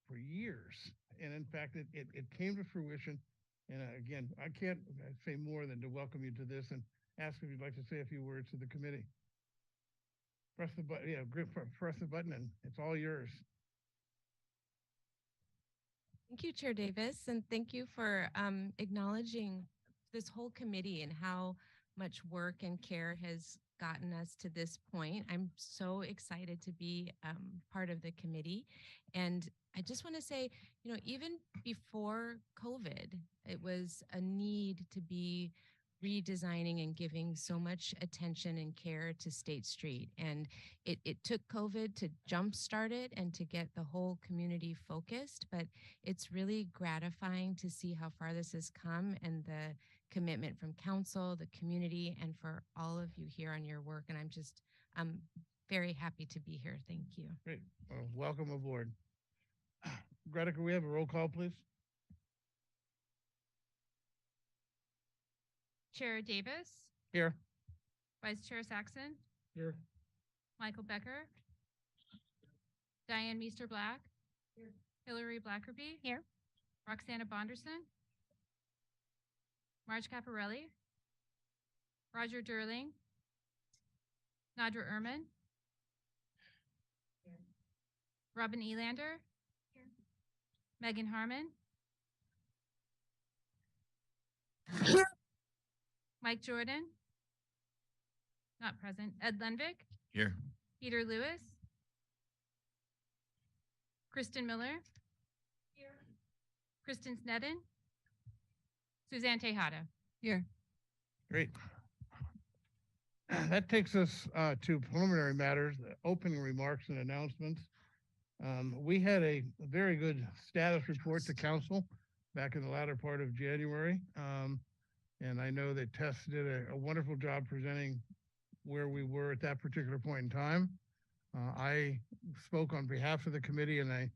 For years. And in fact, it came to fruition. And again, I can't say more than to welcome you to this and ask if you'd like to say a few words to the committee. Press the button, yeah, press the button and it's all yours. Thank you, Chair Davis, and thank you for acknowledging this whole committee and how much work and care has gotten us to this point. I'm so excited to be part of the committee. And I just want to say, even before COVID, it was a need to be redesigning and giving so much attention and care to State Street. And it took COVID to jumpstart it and to get the whole community focused, but it's really gratifying to see how far this has come and the commitment from council, the community, and for all of you here on your work. And I'm very happy to be here. Thank you. Great. Well, welcome aboard. Greta, can we have a roll call, please? Chair Davis. Here. Vice Chair Saxon. Here. Michael Becker. Diane Meester Black. Here. Hillary Blackerby. Here. Roxana Bonderson. Marge Caparelli. Roger Durling. Nadra Ehrman. Here. Robin Elander. Here. Megan Harmon. Here. Mike Jordan. Not present. Ed Lenvik. Here. Peter Lewis. Kristen Miller. Here. Kristen Sneddon. Suzanne Tejada. Here. Great. That takes us to preliminary matters, the opening remarks and announcements. We had a very good status report to council back in the latter part of January. And I know that Tess did a wonderful job presenting where we were at that particular point in time. I spoke on behalf of the committee and I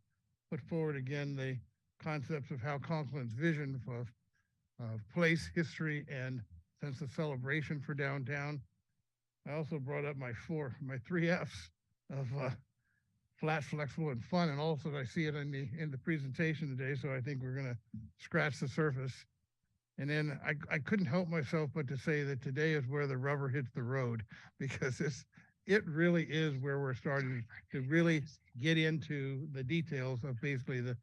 put forward again the concepts of how Conklin's vision of place, history, and sense of celebration for downtown. I also brought up my three Fs of flat, flexible, and fun, and also I see it in the presentation today. So I think we're going to scratch the surface. And then I couldn't help myself but to say that today is where the rubber hits the road, because it really is where we're starting to really get into the details of basically the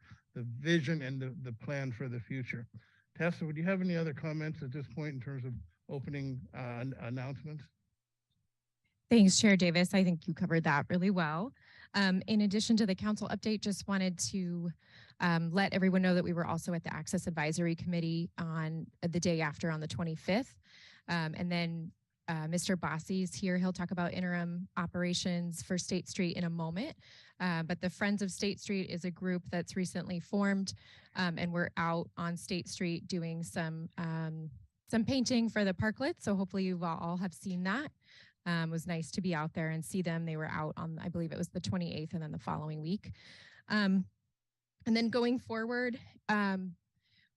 vision and the plan for the future. Tessa, would you have any other comments at this point in terms of opening announcements? Thanks, Chair Davis. I think you covered that really well. In addition to the council update, just wanted to let everyone know that we were also at the Access Advisory Committee on the day after, on the 25th. And then Mr. Bossi is here. He'll talk about interim operations for State Street in a moment. But the Friends of State Street is a group that's recently formed, and we're out on State Street doing some painting for the parklets. So hopefully you all have seen that. It was nice to be out there and see them. They were out on, I believe it was the 28th, and then the following week. And then going forward,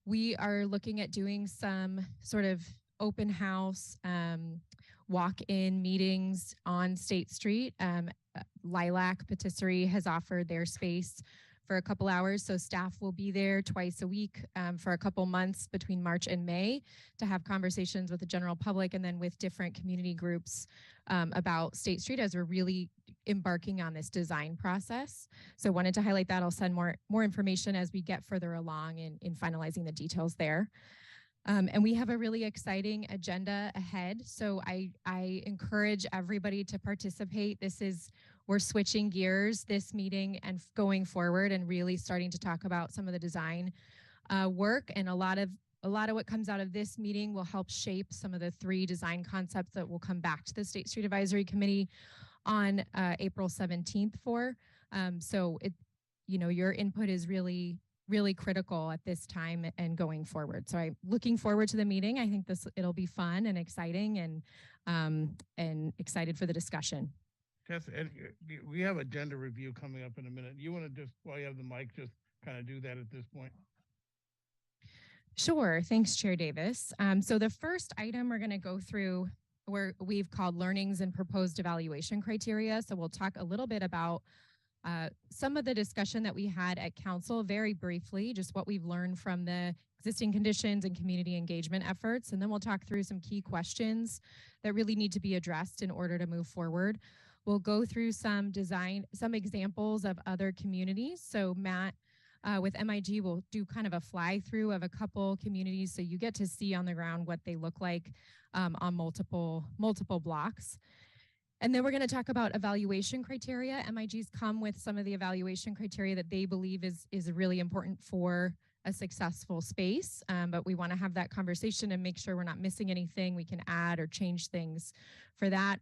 we are looking at doing some sort of open house, walk-in meetings on State Street. Lilac Patisserie has offered their space for a couple hours, so staff will be there twice a week for a couple months between March and May to have conversations with the general public and then with different community groups about State Street as we're really embarking on this design process. So wanted to highlight that. I'll send more information as we get further along in finalizing the details there. And we have a really exciting agenda ahead. So I encourage everybody to participate. We're switching gears this meeting and going forward and really starting to talk about some of the design work, and a lot of what comes out of this meeting will help shape some of the 3 design concepts that will come back to the State Street Advisory Committee on April 17th for. So your input is really critical at this time and going forward. So I'm looking forward to the meeting. I think it'll be fun and exciting, and excited for the discussion. Tess, and we have agenda review coming up in a minute. You want to just, while you have the mic, just kind of do that at this point? Sure. Thanks, Chair Davis. So the first item we're going to go through, we've called learnings and proposed evaluation criteria. So we'll talk a little bit about some of the discussion that we had at council, very briefly, just what we've learned from the existing conditions and community engagement efforts. And then we'll talk through some key questions that really need to be addressed in order to move forward. We'll go through some examples of other communities. So Matt with MIG will do kind of a fly through of a couple communities, so you get to see on the ground what they look like on multiple blocks. And then we're going to talk about evaluation criteria. MIG's come with some of the evaluation criteria that they believe is really important for a successful space, but we want to have that conversation and make sure we're not missing anything. We can add or change things for that.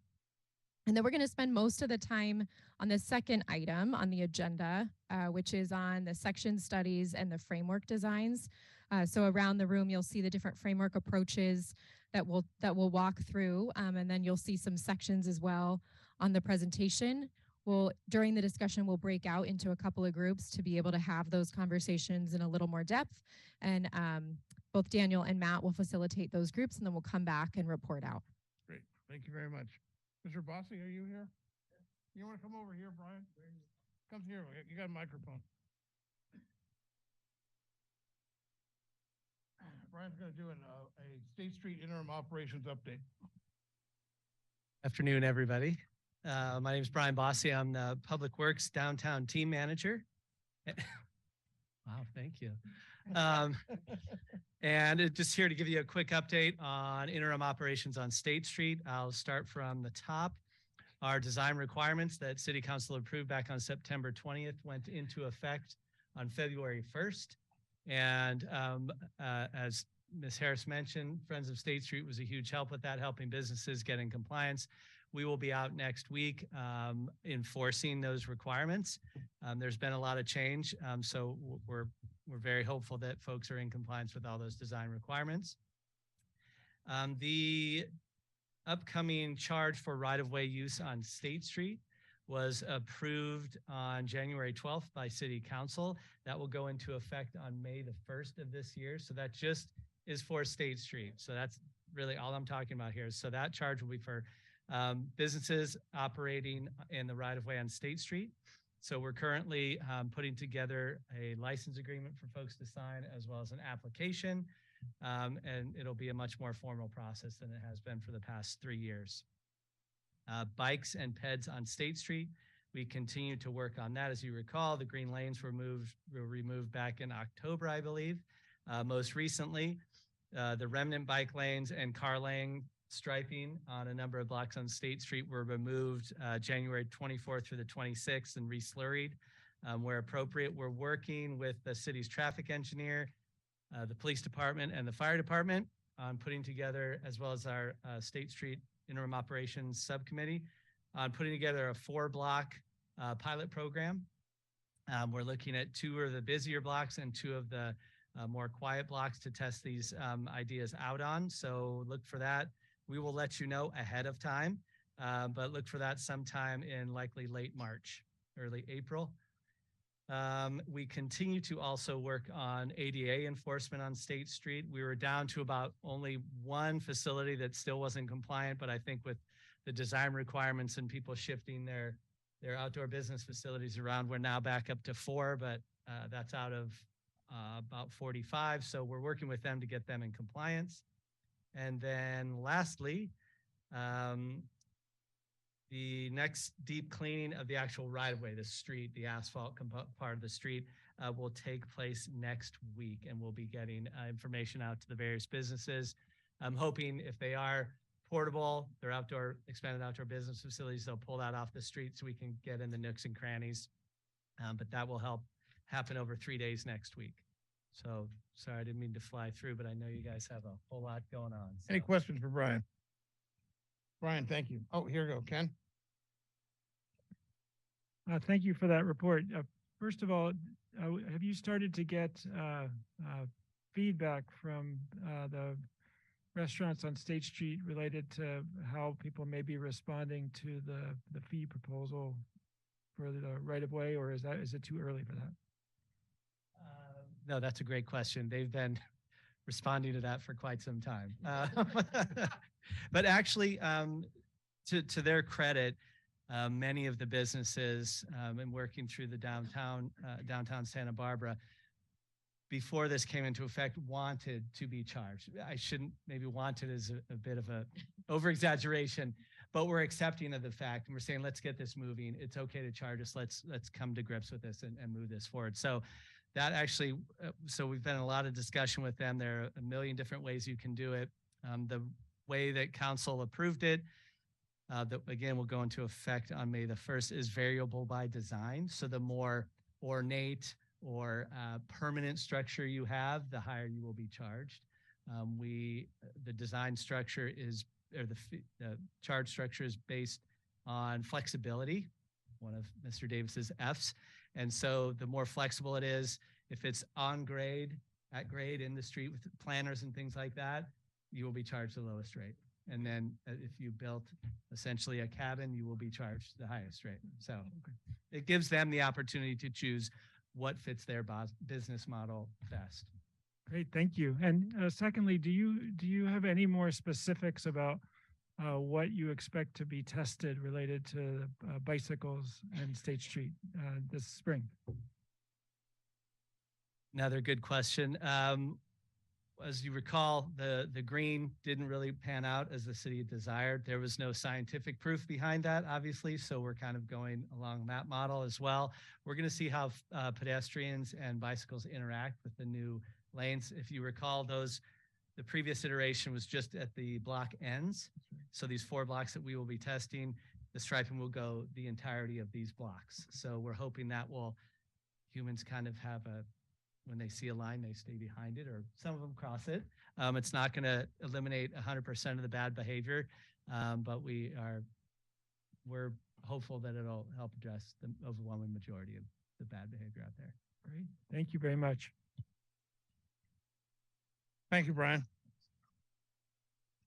And then we're going to spend most of the time on the second item on the agenda, which is on the section studies and the framework designs. So around the room, you'll see the different framework approaches that we'll walk through, and then you'll see some sections as well on the presentation. During the discussion, we'll break out into a couple of groups to be able to have those conversations in a little more depth. And both Daniel and Matt will facilitate those groups, and then we'll come back and report out. Great. Thank you very much. Mr. Bossi, are you here? You want to come over here, Brian? Come here. You got a microphone. Brian's going to do a State Street interim operations update. Afternoon, everybody. My name is Brian Bossi. I'm the Public Works Downtown Team Manager. Wow, thank you. And just here to give you a quick update on interim operations on State Street. I'll start from the top. Our design requirements that City Council approved back on September 20th went into effect on February 1st. And as Ms. Harris mentioned, Friends of State Street was a huge help with that, helping businesses get in compliance. We will be out next week enforcing those requirements. There's been a lot of change, so we're very hopeful that folks are in compliance with all those design requirements. The upcoming charge for right-of-way use on State Street was approved on January 12th by City Council. That will go into effect on May the 1st of this year. So that just is for State Street. So that's really all I'm talking about here. So that charge will be for businesses operating in the right-of-way on State Street. So we're currently putting together a license agreement for folks to sign, as well as an application. And it'll be a much more formal process than it has been for the past 3 years. Bikes and peds on State Street. We continue to work on that. As you recall, the green lanes were removed back in October, I believe. Most recently, the remnant bike lanes and car lane striping on a number of blocks on State Street were removed January 24th through the 26th and reslurried where appropriate. We're working with the city's traffic engineer, the police department, and the fire department on putting together, as well as our State Street Interim Operations Subcommittee, on putting together a 4-block pilot program. We're looking at 2 of the busier blocks and 2 of the more quiet blocks to test these ideas out on. So look for that. We will let you know ahead of time, but look for that sometime in likely late March, early April. We continue to also work on ADA enforcement on State Street. We were down to about only 1 facility that still wasn't compliant, but I think with the design requirements and people shifting their outdoor business facilities around, we're now back up to 4, but that's out of about 45. So we're working with them to get them in compliance. And then lastly, the next deep cleaning of the actual right-of-way, the street, the asphalt part of the street, will take place next week, and we'll be getting information out to the various businesses. I'm hoping if they are portable, they're expanded outdoor business facilities, they'll pull that off the street so we can get in the nooks and crannies. But that will happen over 3 days next week. So sorry, I didn't mean to fly through, but I know you guys have a whole lot going on. So. Any questions for Brian? Brian, thank you. Oh, here we go, Ken. Thank you for that report. First of all, have you started to get feedback from the restaurants on State Street related to how people may be responding to the fee proposal for the right-of-way, or is it too early for that? No, that's a great question. They've been responding to that for quite some time. But actually, to their credit, many of the businesses and working through the downtown Santa Barbara, before this came into effect, wanted to be charged. I shouldn't, maybe wanted is a bit of a over exaggeration, but we're accepting of the fact and we're saying, let's get this moving. It's okay to charge us. Let's come to grips with this and move this forward. So that actually, so we've been in a lot of discussion with them. There are a million different ways you can do it. The way that council approved it, that again will go into effect on May the 1st, is variable by design. So the more ornate or permanent structure you have, the higher you will be charged. The design structure is, or the charge structure is based on flexibility, one of Mr. Davis's F's. And so the more flexible it is, if it's on grade, at grade in the street with planners and things like that, you will be charged the lowest rate. And then if you built essentially a cabin, you will be charged the highest rate. So it gives them the opportunity to choose what fits their business model best. Great, thank you. And secondly, do you have any more specifics about what you expect to be tested related to bicycles and State Street this spring? Another good question. As you recall, the green didn't really pan out as the city desired. There was no scientific proof behind that, obviously, so we're kind of going along that model as well. We're going to see how pedestrians and bicycles interact with the new lanes. If you recall, the previous iteration was just at the block ends. So these 4 blocks that we will be testing, the striping will go the entirety of these blocks. So we're hoping that humans kind of have when they see a line, they stay behind it, or some of them cross it. It's not going to eliminate 100% of the bad behavior, but we're hopeful that it'll help address the overwhelming majority of the bad behavior out there. Great, thank you very much. Thank you, Brian.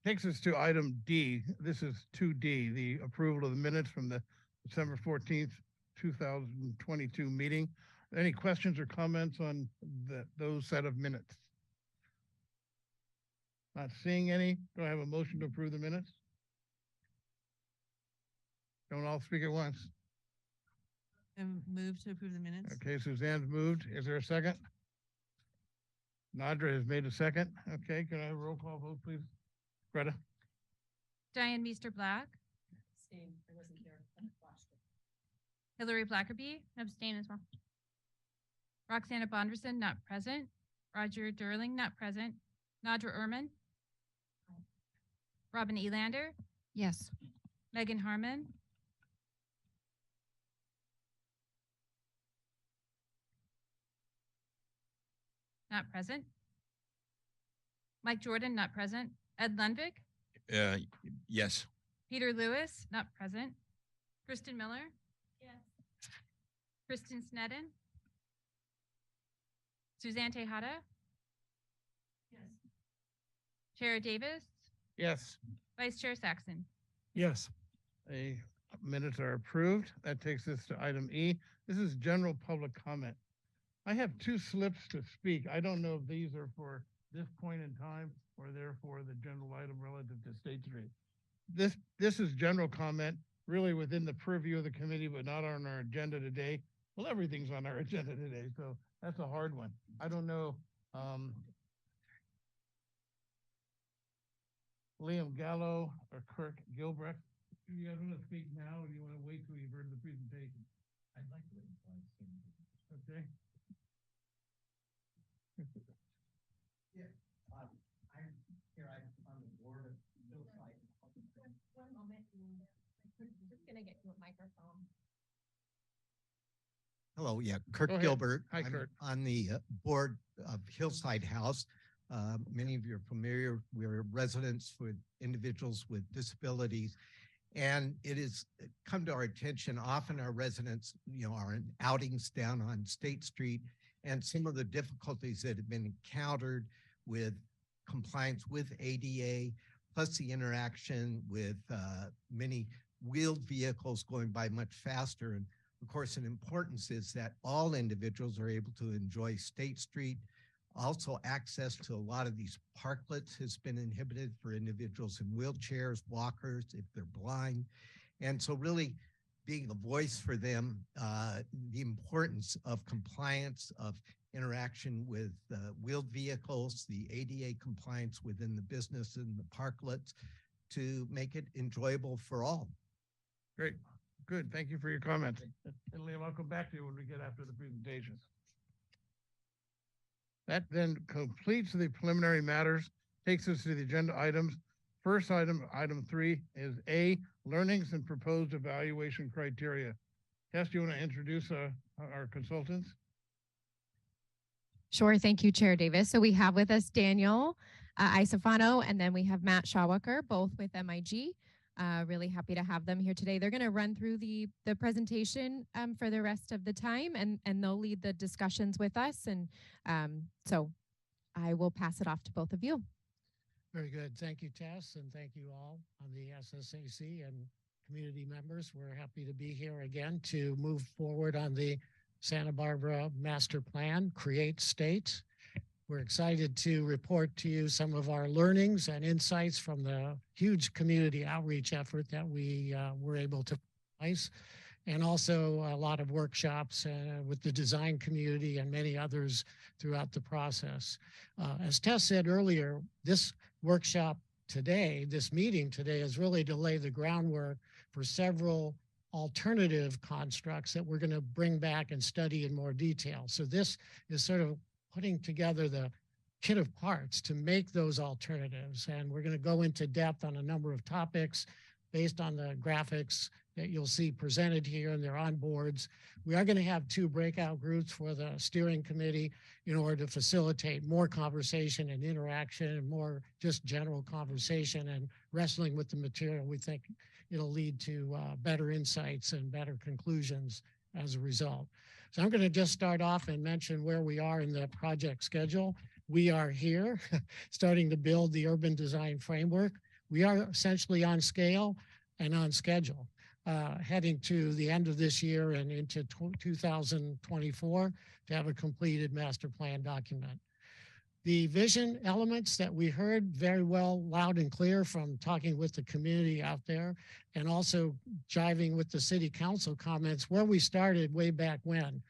takes us to item D. This is 2D, the approval of the minutes from the December 14th, 2022 meeting. Any questions or comments on those set of minutes? Not seeing any. Do I have a motion to approve the minutes? Don't all speak at once. Move to approve the minutes. Okay, Suzanne's moved. Is there a second? Nadra has made a second. Okay, can I have a roll call vote, please? Greta? Diane Meester Black, I wasn't here. Hillary Blackerby, abstain as well. Roxana Bonderson, not present. Roger Durling, not present. Nadra Urman. Robin Elander, Yes. Megan Harmon. Not present. Mike Jordan, not present. Ed Lundvik, Yes. Peter Lewis, not present. Kristen Miller. Yes. Kristen Sneddon. Suzanne Tejada. Yes. Chair Davis, Yes. Vice Chair Saxon. Yes. The minutes are approved. That takes us to item E. This is general public comment. I have two slips to speak. I don't know if these are for this point in time or they're for the general item relative to State Street. This is general comment, really within the purview of the committee, but not on our agenda today. Well, everything's on our agenda today, so that's a hard one. I don't know. Liam Gallo or Kirk Gilbrecht. Do you guys want to speak now or do you want to wait till you've heard the presentation? I'd like to wait. Okay. Yeah, I'm here, I'm on the board of Hillside. One moment. I'm just gonna get you a microphone. Hello, yeah, Go Kirk ahead. Gilbert. Hi, I'm Kirk. on the board of Hillside House. Many of you are familiar. We're residents with individuals with disabilities. And it has come to our attention, often our residents, are in outings down on State Street and some of the difficulties that have been encountered with compliance with ADA, plus the interaction with many wheeled vehicles going by much faster. And of course, an importance is that all individuals are able to enjoy State Street. Also, access to a lot of these parklets has been inhibited for individuals in wheelchairs, walkers, if they're blind. And so really being a voice for them, the importance of compliance, of interaction with wheeled vehicles, the ADA compliance within the business and the parklets to make it enjoyable for all. Great. Good. Thank you for your comments. And Liam, I'll come back to you when we get after the presentation. That then completes the preliminary matters, takes us to the agenda items. First item, item 3, is A, learnings and proposed evaluation criteria. Tess, do you want to introduce our consultants? Sure. Thank you, Chair Davis. So we have with us Daniel Isofano, and then we have Matt Shawaker, both with MIG. Really happy to have them here today. They're going to run through the presentation for the rest of the time, and they'll lead the discussions with us. And so I will pass it off to both of you. Very good. Thank you, Tess, and thank you all on the SSAC and community members. We're happy to be here again to move forward on the Santa Barbara Master Plan, Create State. We're excited to report to you some of our learnings and insights from the huge community outreach effort that we were able to place, and also a lot of workshops with the design community and many others throughout the process. As Tess said earlier, this workshop today, this meeting today, is really to lay the groundwork for several alternative constructs that we're going to bring back and study in more detail. So this is sort of putting together the kit of parts to make those alternatives. And we're going to go into depth on a number of topics based on the graphics that you'll see presented here, and they're on boards. We are going to have 2 breakout groups for the steering committee in order to facilitate more conversation and interaction and more just general conversation and wrestling with the material. We think it'll lead to better insights and better conclusions as a result. So I'm going to just start off and mention where we are in the project schedule. We are here starting to build the urban design framework. We are essentially on scale and on schedule, heading to the end of this year and into 2024 to have a completed master plan document. The vision elements that we heard very well, loud and clear from talking with the community out there and also jiving with the city council comments where we started way back when.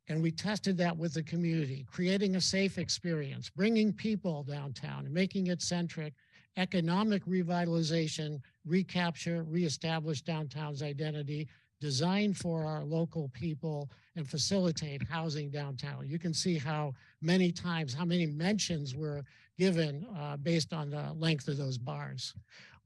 And we tested that with the community, creating a safe experience, bringing people downtown and making it centric, economic revitalization, recapture, reestablish downtown's identity, design for our local people and facilitate housing downtown. You can see how many times, how many mentions were given based on the length of those bars.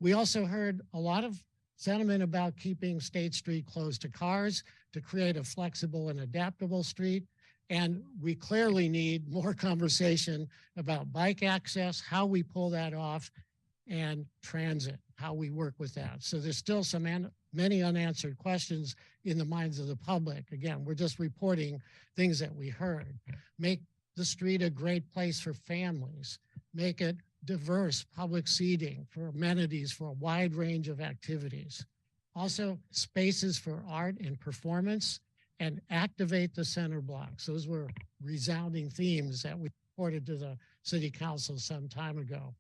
We also heard a lot of sentiment about keeping State Street closed to cars to create a flexible and adaptable street. And we clearly need more conversation about bike access, how we pull that off, and transit, how we work with that. So there's still many unanswered questions in the minds of the public. Again, we're just reporting things that we heard. Make the street a great place for families. Make it diverse public seating for amenities for a wide range of activities. Also, spaces for art and performance, and activate the center blocks. Those were resounding themes that we reported to the city council some time ago.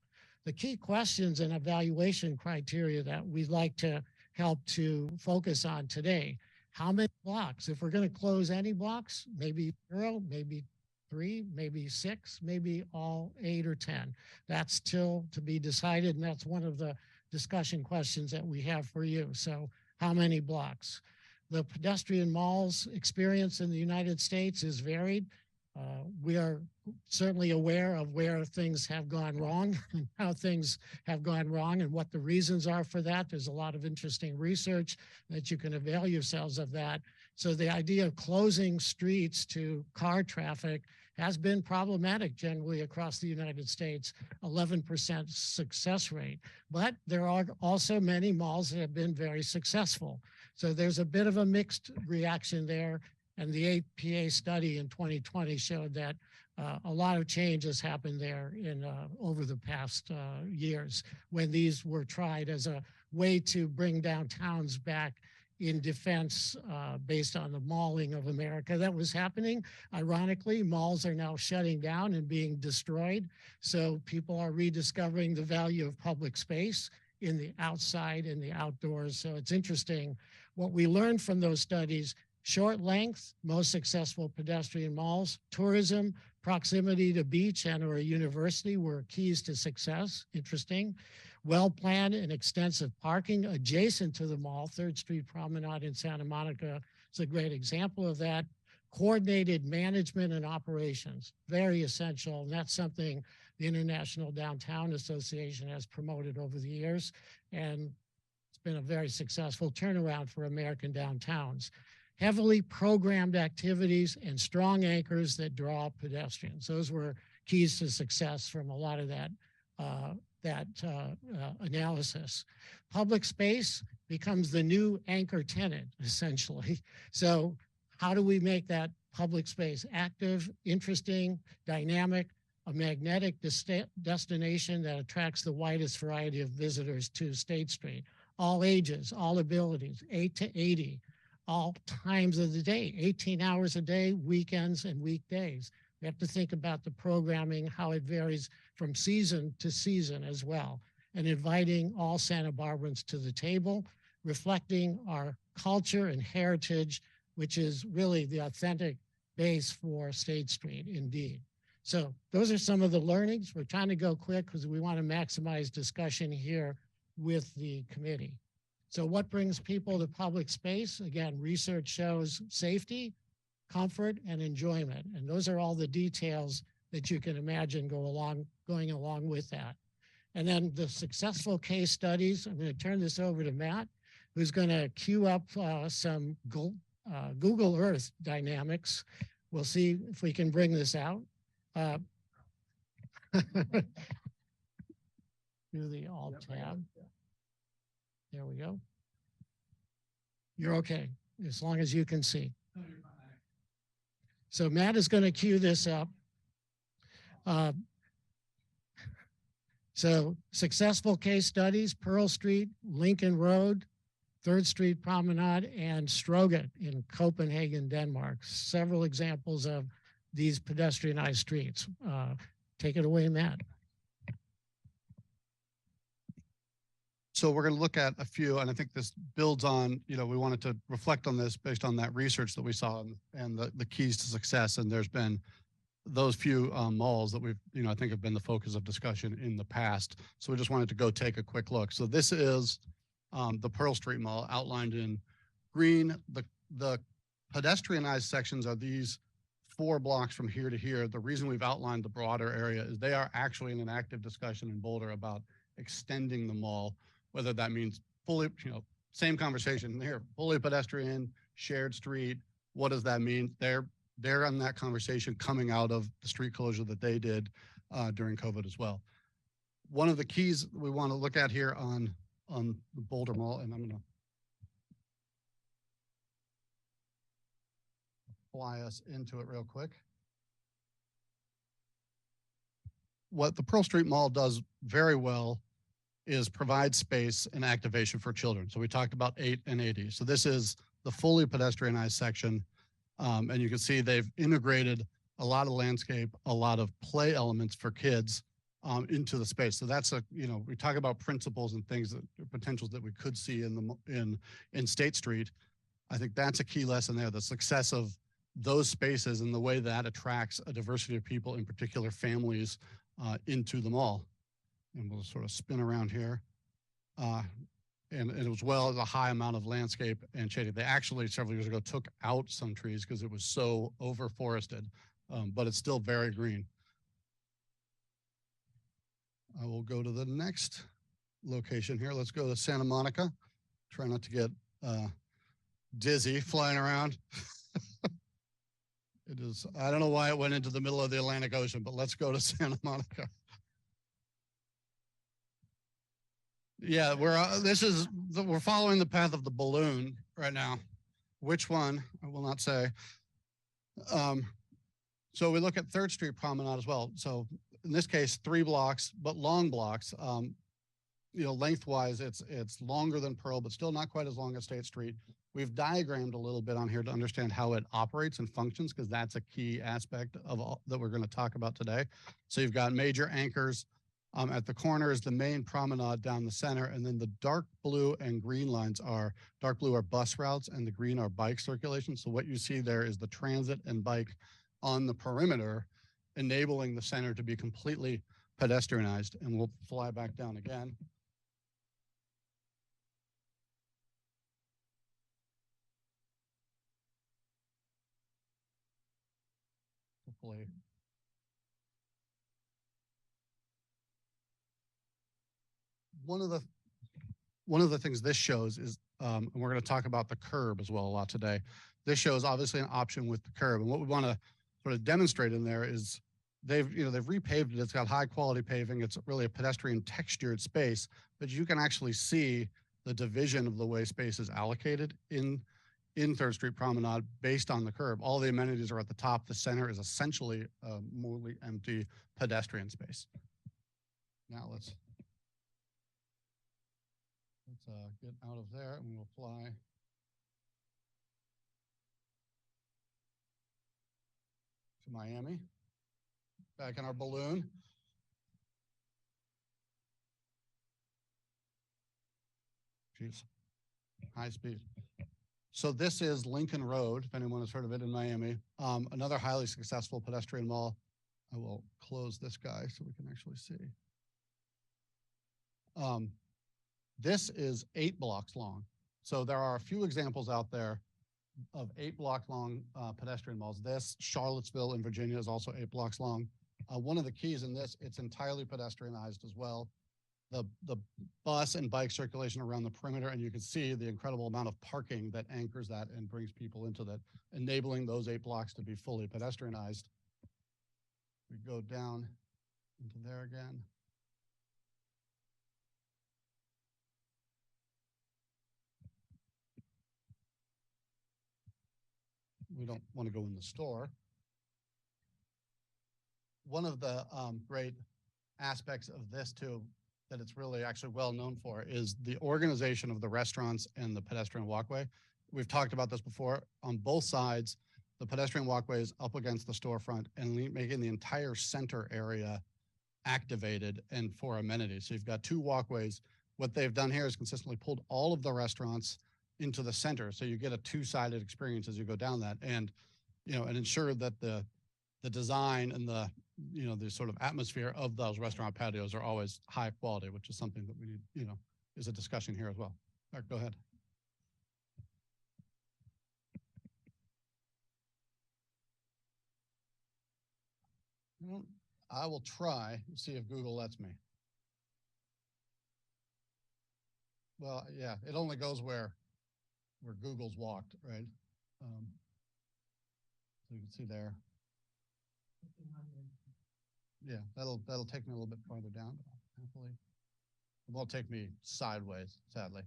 The key questions and evaluation criteria that we'd like to help to focus on today. How many blocks? If we're going to close any blocks, maybe 0, maybe 3, maybe 6, maybe all 8 or 10. That's still to be decided, and that's one of the discussion questions that we have for you. So how many blocks? The pedestrian malls experience in the United States is varied. We are certainly aware of where things have gone wrong and how things have gone wrong and what the reasons are for that. There's a lot of interesting research that you can avail yourselves of that. So the idea of closing streets to car traffic has been problematic generally across the United States, 11% success rate. But there are also many malls that have been very successful. So there's a bit of a mixed reaction there. And the APA study in 2020 showed that a lot of change has happened there in over the past years when these were tried as a way to bring downtowns back in defense based on the malling of America that was happening. Ironically, malls are now shutting down and being destroyed. So people are rediscovering the value of public space in the outside and the outdoors. So it's interesting what we learned from those studies. Short length, most successful pedestrian malls, tourism, proximity to beach and or a university were keys to success. Interesting. Well-planned and extensive parking adjacent to the mall. 3rd Street Promenade in Santa Monica is a great example of that. Coordinated management and operations, very essential. And that's something the International Downtown Association has promoted over the years. And it's been a very successful turnaround for American downtowns. Heavily programmed activities and strong anchors that draw pedestrians. Those were keys to success from a lot of that analysis. Public space becomes the new anchor tenant, essentially. So how do we make that public space active, interesting, dynamic, a magnetic destination that attracts the widest variety of visitors to State Street? All ages, all abilities, 8 to 80. All times of the day, 18 hours a day, weekends and weekdays. We have to think about the programming, how it varies from season to season as well, and inviting all Santa Barbarans to the table, reflecting our culture and heritage, which is really the authentic base for State Street indeed. So those are some of the learnings. We're trying to go quick because we want to maximize discussion here with the committee. So what brings people to public space? Again, research shows safety, comfort, and enjoyment. And those are all the details that you can imagine going along with that. And then the successful case studies, I'm going to turn this over to Matt, who's going to queue up some Google Earth dynamics. We'll see if we can bring this out. Do the Alt tab. There we go. You're okay, as long as you can see. So Matt is going to cue this up. So successful case studies, Pearl Street, Lincoln Road, 3rd Street Promenade, and Stroget in Copenhagen, Denmark. Several examples of these pedestrianized streets. Take it away, Matt. So we're going to look at a few, and I think this builds on, we wanted to reflect on this based on that research that we saw and the keys to success. And there's been those few malls that we've, I think have been the focus of discussion in the past. So we just wanted to go take a quick look. So this is the Pearl Street Mall outlined in green. The pedestrianized sections are these 4 blocks from here to here. The reason we've outlined the broader area is they are actually in an active discussion in Boulder about extending the mall, whether that means fully, same conversation here, fully pedestrian, shared street. What does that mean? They're on that conversation coming out of the street closure that they did during COVID as well. One of the keys we want to look at here on the Boulder Mall, and I'm going to fly us into it real quick. What the Pearl Street Mall does very well is provide space and activation for children. So we talked about 8 and 80. So this is the fully pedestrianized section. And you can see they've integrated a lot of landscape, a lot of play elements for kids into the space. So that's we talk about principles and things that potentials that we could see in State Street. I think that's a key lesson there, the success of those spaces and the way that attracts a diversity of people, in particular families, into the mall. And we'll sort of spin around here. And as well as a high amount of landscape and shading. They actually several years ago took out some trees because it was so over-forested, but it's still very green. I will go to the next location here. Let's go to Santa Monica. Try not to get dizzy flying around. It is, I don't know why it went into the middle of the Atlantic Ocean, but let's go to Santa Monica. Yeah, we're following the path of the balloon right now. Which one? I will not say. So we look at 3rd Street Promenade as well. So in this case, 3 blocks, but long blocks. Lengthwise, it's longer than Pearl, but still not quite as long as State Street. We've diagrammed a little bit on here to understand how it operates and functions, because that's a key aspect of all that we're going to talk about today. So you've got major anchors. At the corner is the main promenade down the center, and then the dark blue and green lines are, dark blue are bus routes and the green are bike circulation. So what you see there is the transit and bike on the perimeter, enabling the center to be completely pedestrianized. And we'll fly back down again. Hopefully. One of the things this shows is, and we're going to talk about the curb as well a lot today. This shows obviously an option with the curb, and what we want to sort of demonstrate in there is they've repaved it. It's got high quality paving. It's really a pedestrian textured space, but you can actually see the division of the way space is allocated in 3rd Street Promenade based on the curb. All the amenities are at the top. The center is essentially a mostly empty pedestrian space. Now let's get out of there and we'll fly to Miami, back in our balloon. Jeez, high speed. So this is Lincoln Road, if anyone has heard of it in Miami. Another highly successful pedestrian mall. I will close this guy so we can actually see. This is 8 blocks long. So there are a few examples out there of 8 block long pedestrian malls. This, Charlottesville in Virginia, is also 8 blocks long. One of the keys in this, it's entirely pedestrianized as well. The bus and bike circulation around the perimeter, and you can see the incredible amount of parking that anchors that and brings people into that, enabling those 8 blocks to be fully pedestrianized. We go down into there again. We don't want to go in the store. One of the great aspects of this too, that it's really actually well known for, is the organization of the restaurants and the pedestrian walkway. We've talked about this before. On both sides, the pedestrian walkway is up against the storefront and making the entire center area activated and for amenities. So you've got two walkways. What they've done here is consistently pulled all of the restaurants into the center. So you get a two-sided experience as you go down that, and, and ensure that the design and the sort of atmosphere of those restaurant patios are always high quality, which is something that we need, is a discussion here as well. All right, go ahead. I will try and see if Google lets me. Well, yeah, it only goes where Google's walked, right? So you can see there. Yeah, that'll take me a little bit farther down. Hopefully, it won't take me sideways, sadly.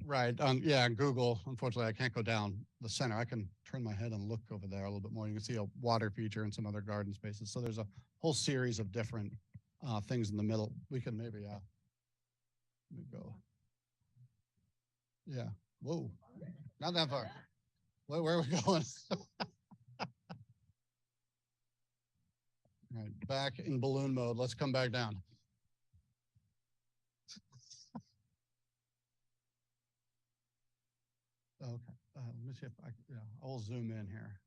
Right. Yeah, Google, unfortunately, I can't go down the center. I can turn my head and look over there a little bit more. You can see a water feature and some other garden spaces. So there's a whole series of different things in the middle. We can maybe, let me go. Yeah. Whoa. Not that far. Where are we going? All right. Back in balloon mode. Let's come back down. Okay, let me see if I will zoom in here.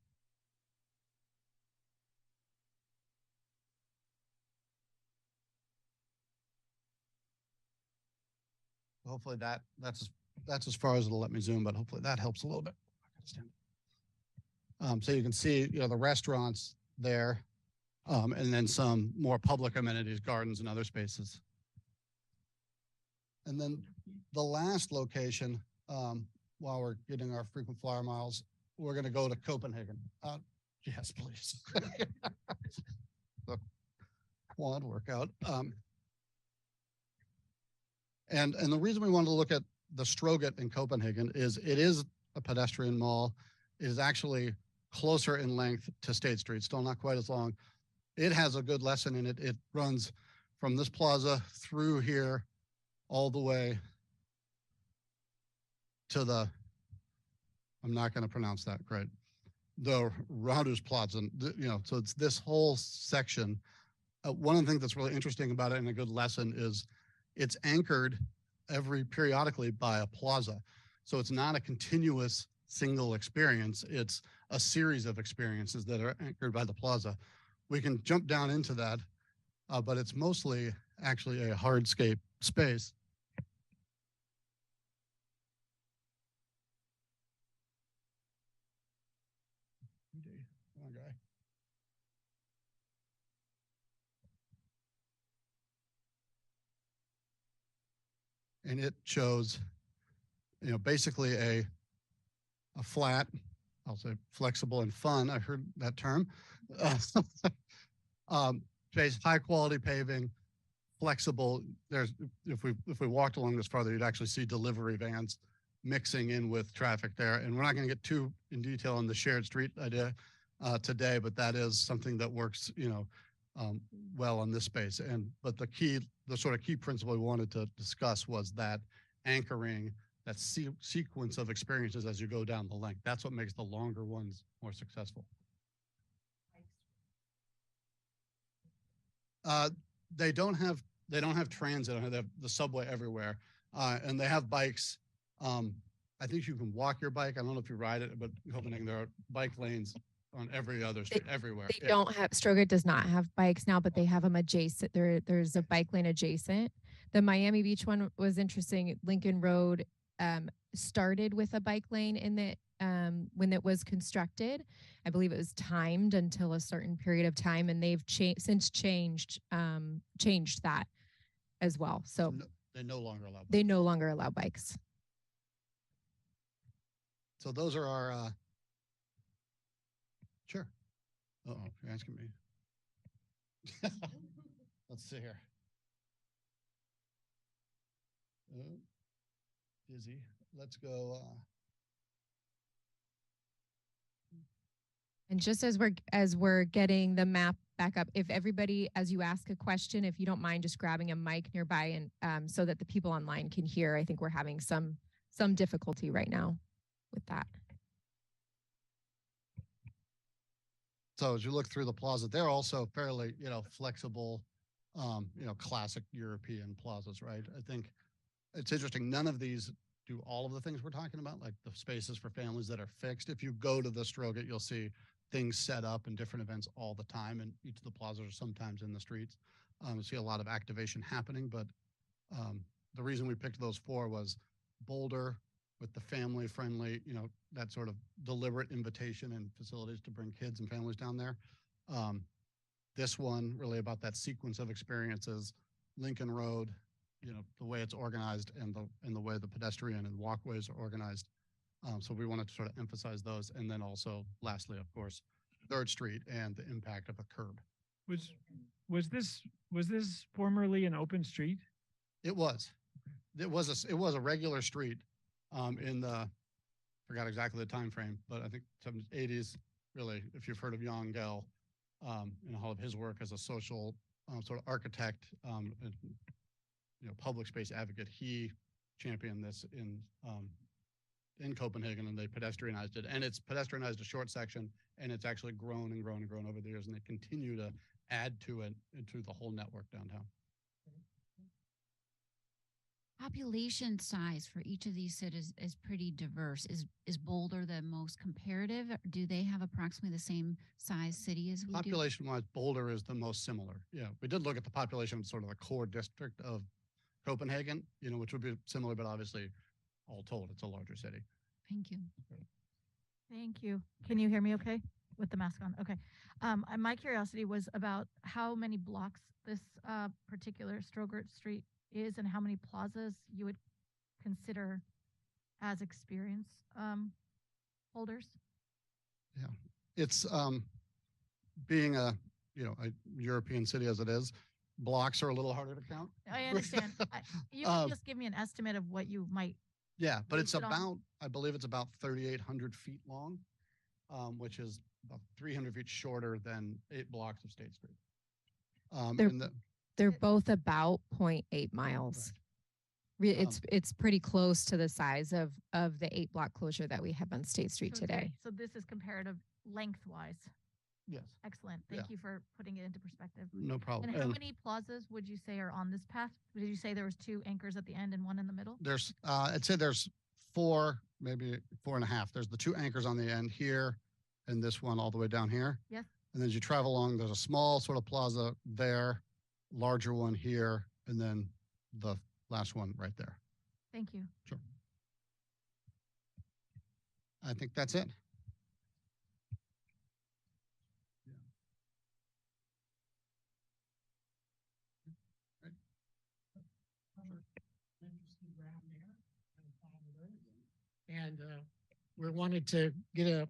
Hopefully that's as far as it'll let me zoom, but hopefully that helps a little bit. So you can see, the restaurants there, and then some more public amenities, gardens and other spaces. And then the last location, while we're getting our frequent flyer miles, we're going to go to Copenhagen. Yes, please. The quad workout. And the reason we wanted to look at the Stroget in Copenhagen is it is a pedestrian mall. It is actually closer in length to State Street, still not quite as long. It has a good lesson in it. It runs from this plaza through here all the way to the, I'm not going to pronounce that right, the Rådhusplatz, so it's this whole section. One of the things that's really interesting about it and a good lesson is it's anchored periodically by a plaza. So it's not a continuous single experience. It's a series of experiences that are anchored by the plaza. We can jump down into that, but it's mostly actually a hardscape space. Okay. And it shows, basically a flat, I'll say flexible and fun. I heard that term. High quality paving, flexible. If we walked along this farther, you'd actually see delivery vans mixing in with traffic there. And we're not going to get too in detail on the shared street idea today, but that is something that works, well on this space. But the sort of key principle we wanted to discuss was that anchoring, that sequence of experiences as you go down the length. That's what makes the longer ones more successful. They don't have transit. They have the subway everywhere, and they have bikes. I think you can walk your bike. I don't know if you ride it, but in Copenhagen there are bike lanes on every other street, everywhere. They don't have, Stroget does not have bikes now, but they have them adjacent. There's a bike lane adjacent. The Miami Beach one was interesting. Lincoln Road started with a bike lane in the when it was constructed. I believe it was timed until a certain period of time, and they've since changed that as well. So they no longer allow bikes. They no longer allow bikes. So those are our sure. Uh-oh, you're asking me. Let's see here. Dizzy. Let's go. And just as we're getting the map back up, if everybody, as you ask a question, if you don't mind just grabbing a mic nearby and so that the people online can hear. I think we're having some difficulty right now with that. So as you look through the plaza, they're also fairly, flexible, classic European plazas, right? I think it's interesting. None of these do all of the things we're talking about, like the spaces for families that are fixed. If you go to the Strogat, you'll see things set up and different events all the time, and each of the plazas are sometimes in the streets. You see a lot of activation happening, but the reason we picked those four was Boulder with the family friendly, that sort of deliberate invitation and facilities to bring kids and families down there. This one really about that sequence of experiences, Lincoln Road, the way it's organized and the way the pedestrian and walkways are organized. So we wanted to sort of emphasize those. And then also lastly, of course, 3rd Street and the impact of a curb. Was this formerly an open street? It was a regular street in the, forgot exactly the time frame, but I think 80s, really, if you've heard of Jan Gehl, and all of his work as a social sort of architect, and, public space advocate, he championed this in Copenhagen, and they pedestrianized it. And it's pedestrianized a short section, and it's actually grown and grown and grown over the years, and they continue to add to it into the whole network downtown. Population size for each of these cities is pretty diverse. Is Boulder the most comparative? Do they have approximately the same size city as we do? Population-wise, Boulder is the most similar. Yeah, we did look at the population of sort of the core district of Copenhagen, which would be similar, but obviously, all told, it's a larger city. Thank you. Thank you. Can you hear me okay with the mask on? Okay. My curiosity was about how many blocks this particular Strogat Street is and how many plazas you would consider as experience holders. Yeah, it's being a European city as it is, blocks are a little harder to count. I understand. You can just give me an estimate of what you might. Yeah, but it's about, I believe it's about 3,800 feet long, which is about 300 feet shorter than 8 blocks of State Street. They're both about 0.8 miles. It's pretty close to the size of the 8-block closure that we have on State Street today. So this is comparative lengthwise. Yes. Excellent. Thank you for putting it into perspective. No problem. And how many plazas would you say are on this path? Did you say there was 2 anchors at the end and 1 in the middle? There's, I'd say there's 4, maybe 4.5. There's the 2 anchors on the end here and this one all the way down here. Yes. And then as you travel along, there's a small sort of plaza there, larger one here, and then the last one right there. Thank you. Sure. I think that's it. And we wanted to get a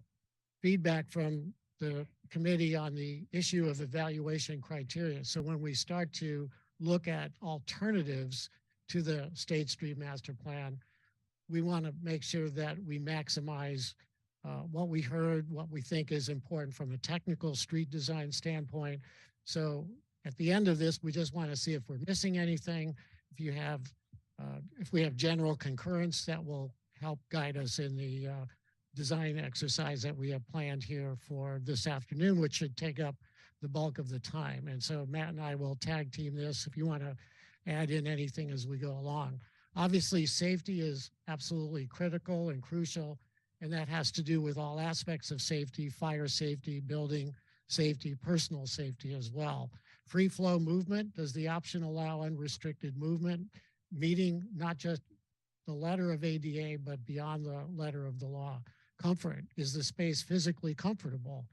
feedback from the committee on the issue of evaluation criteria. So when we start to look at alternatives to the State Street Master Plan, we want to make sure that we maximize what we heard, what we think is important from a technical street design standpoint. So at the end of this, we just want to see if we're missing anything. If we have general concurrence, that will help guide us in the design exercise that we have planned here for this afternoon, which should take up the bulk of the time. And so Matt and I will tag team this if you want to add in anything as we go along. Obviously, safety is absolutely critical and crucial, and that has to do with all aspects of safety, fire safety, building safety, personal safety as well. Free flow movement, does the option allow unrestricted movement, meeting not just the letter of ADA, but beyond the letter of the law? Comfort, is the space physically comfortable?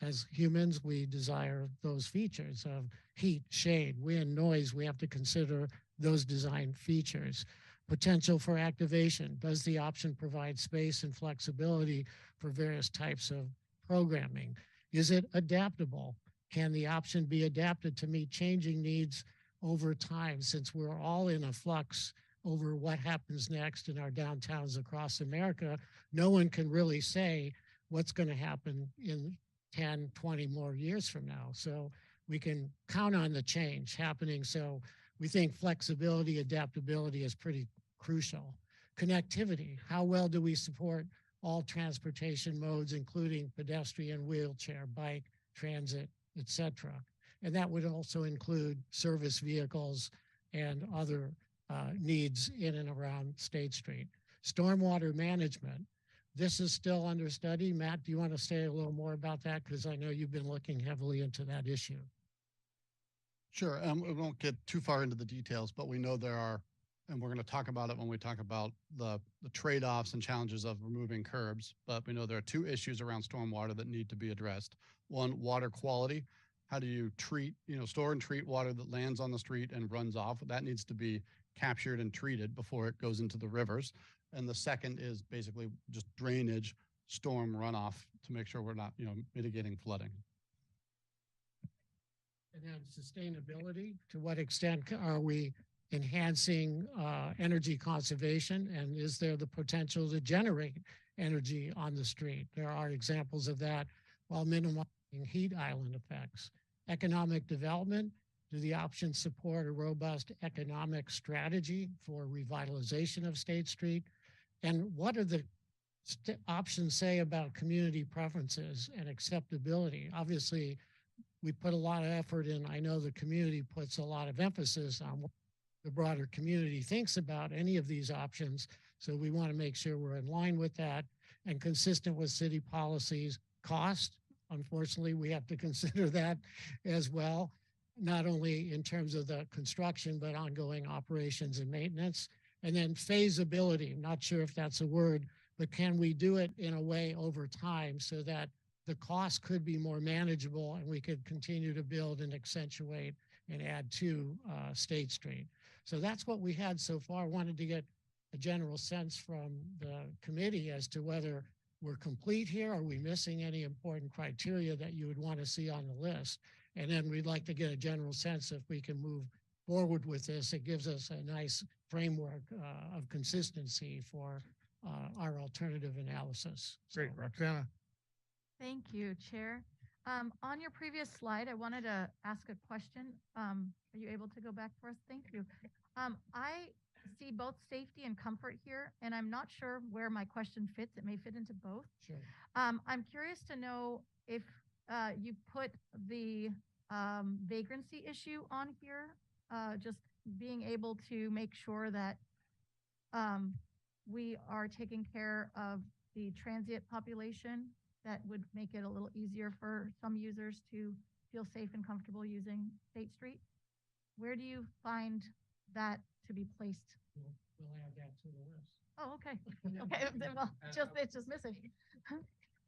As humans, we desire those features of heat, shade, wind, noise. We have to consider those design features. Potential for activation, does the option provide space and flexibility for various types of programming? Is it adaptable? Can the option be adapted to meet changing needs over time, since we're all in a flux over what happens next in our downtowns across America? No one can really say what's going to happen in 10, 20 more years from now. So we can count on the change happening. So we think flexibility, adaptability is pretty crucial. Connectivity, how well do we support all transportation modes, including pedestrian, wheelchair, bike, transit, etc. And that would also include service vehicles and other needs in and around State Street. Stormwater management, this is still under study. Matt, do you want to say a little more about that? Because I know you've been looking heavily into that issue. Sure. We won't get too far into the details, but we know there are, and we're going to talk about it when we talk about the trade-offs and challenges of removing curbs. But we know there are two issues around stormwater that need to be addressed. One, water quality. How do you treat, store and treat water that lands on the street and runs off? That needs to be captured and treated before it goes into the rivers. And the second is basically just drainage, storm runoff to make sure we're not, mitigating flooding. And then sustainability, to what extent are we enhancing energy conservation, and is there the potential to generate energy on the street? There are examples of that while minimizing heat island effects. Economic development, do the options support a robust economic strategy for revitalization of State Street? And what do the options say about community preferences and acceptability? Obviously, we put a lot of effort in. I know the community puts a lot of emphasis on what the broader community thinks about any of these options. So we want to make sure we're in line with that and consistent with city policies. Cost, unfortunately, we have to consider that as well, not only in terms of the construction, but ongoing operations and maintenance. And then feasibility, I'm not sure if that's a word, but can we do it in a way over time so that the cost could be more manageable and we could continue to build and accentuate and add to State Street. So that's what we had so far. Wanted to get a general sense from the committee as to whether we're complete here. Are we missing any important criteria that you would want to see on the list? And then we'd like to get a general sense if we can move forward with this. It gives us a nice framework of consistency for our alternative analysis. Great, Roxana. Thank you, Chair. On your previous slide, I wanted to ask a question. Are you able to go back for us? Thank you. I see both safety and comfort here, and I'm not sure where my question fits. It may fit into both. Sure. I'm curious to know if you put the vagrancy issue on here, just being able to make sure that we are taking care of the transient population. That would make it a little easier for some users to feel safe and comfortable using State Street. Where do you find that to be placed? We'll add that to the list. Oh, okay. Okay, well, it's just missing.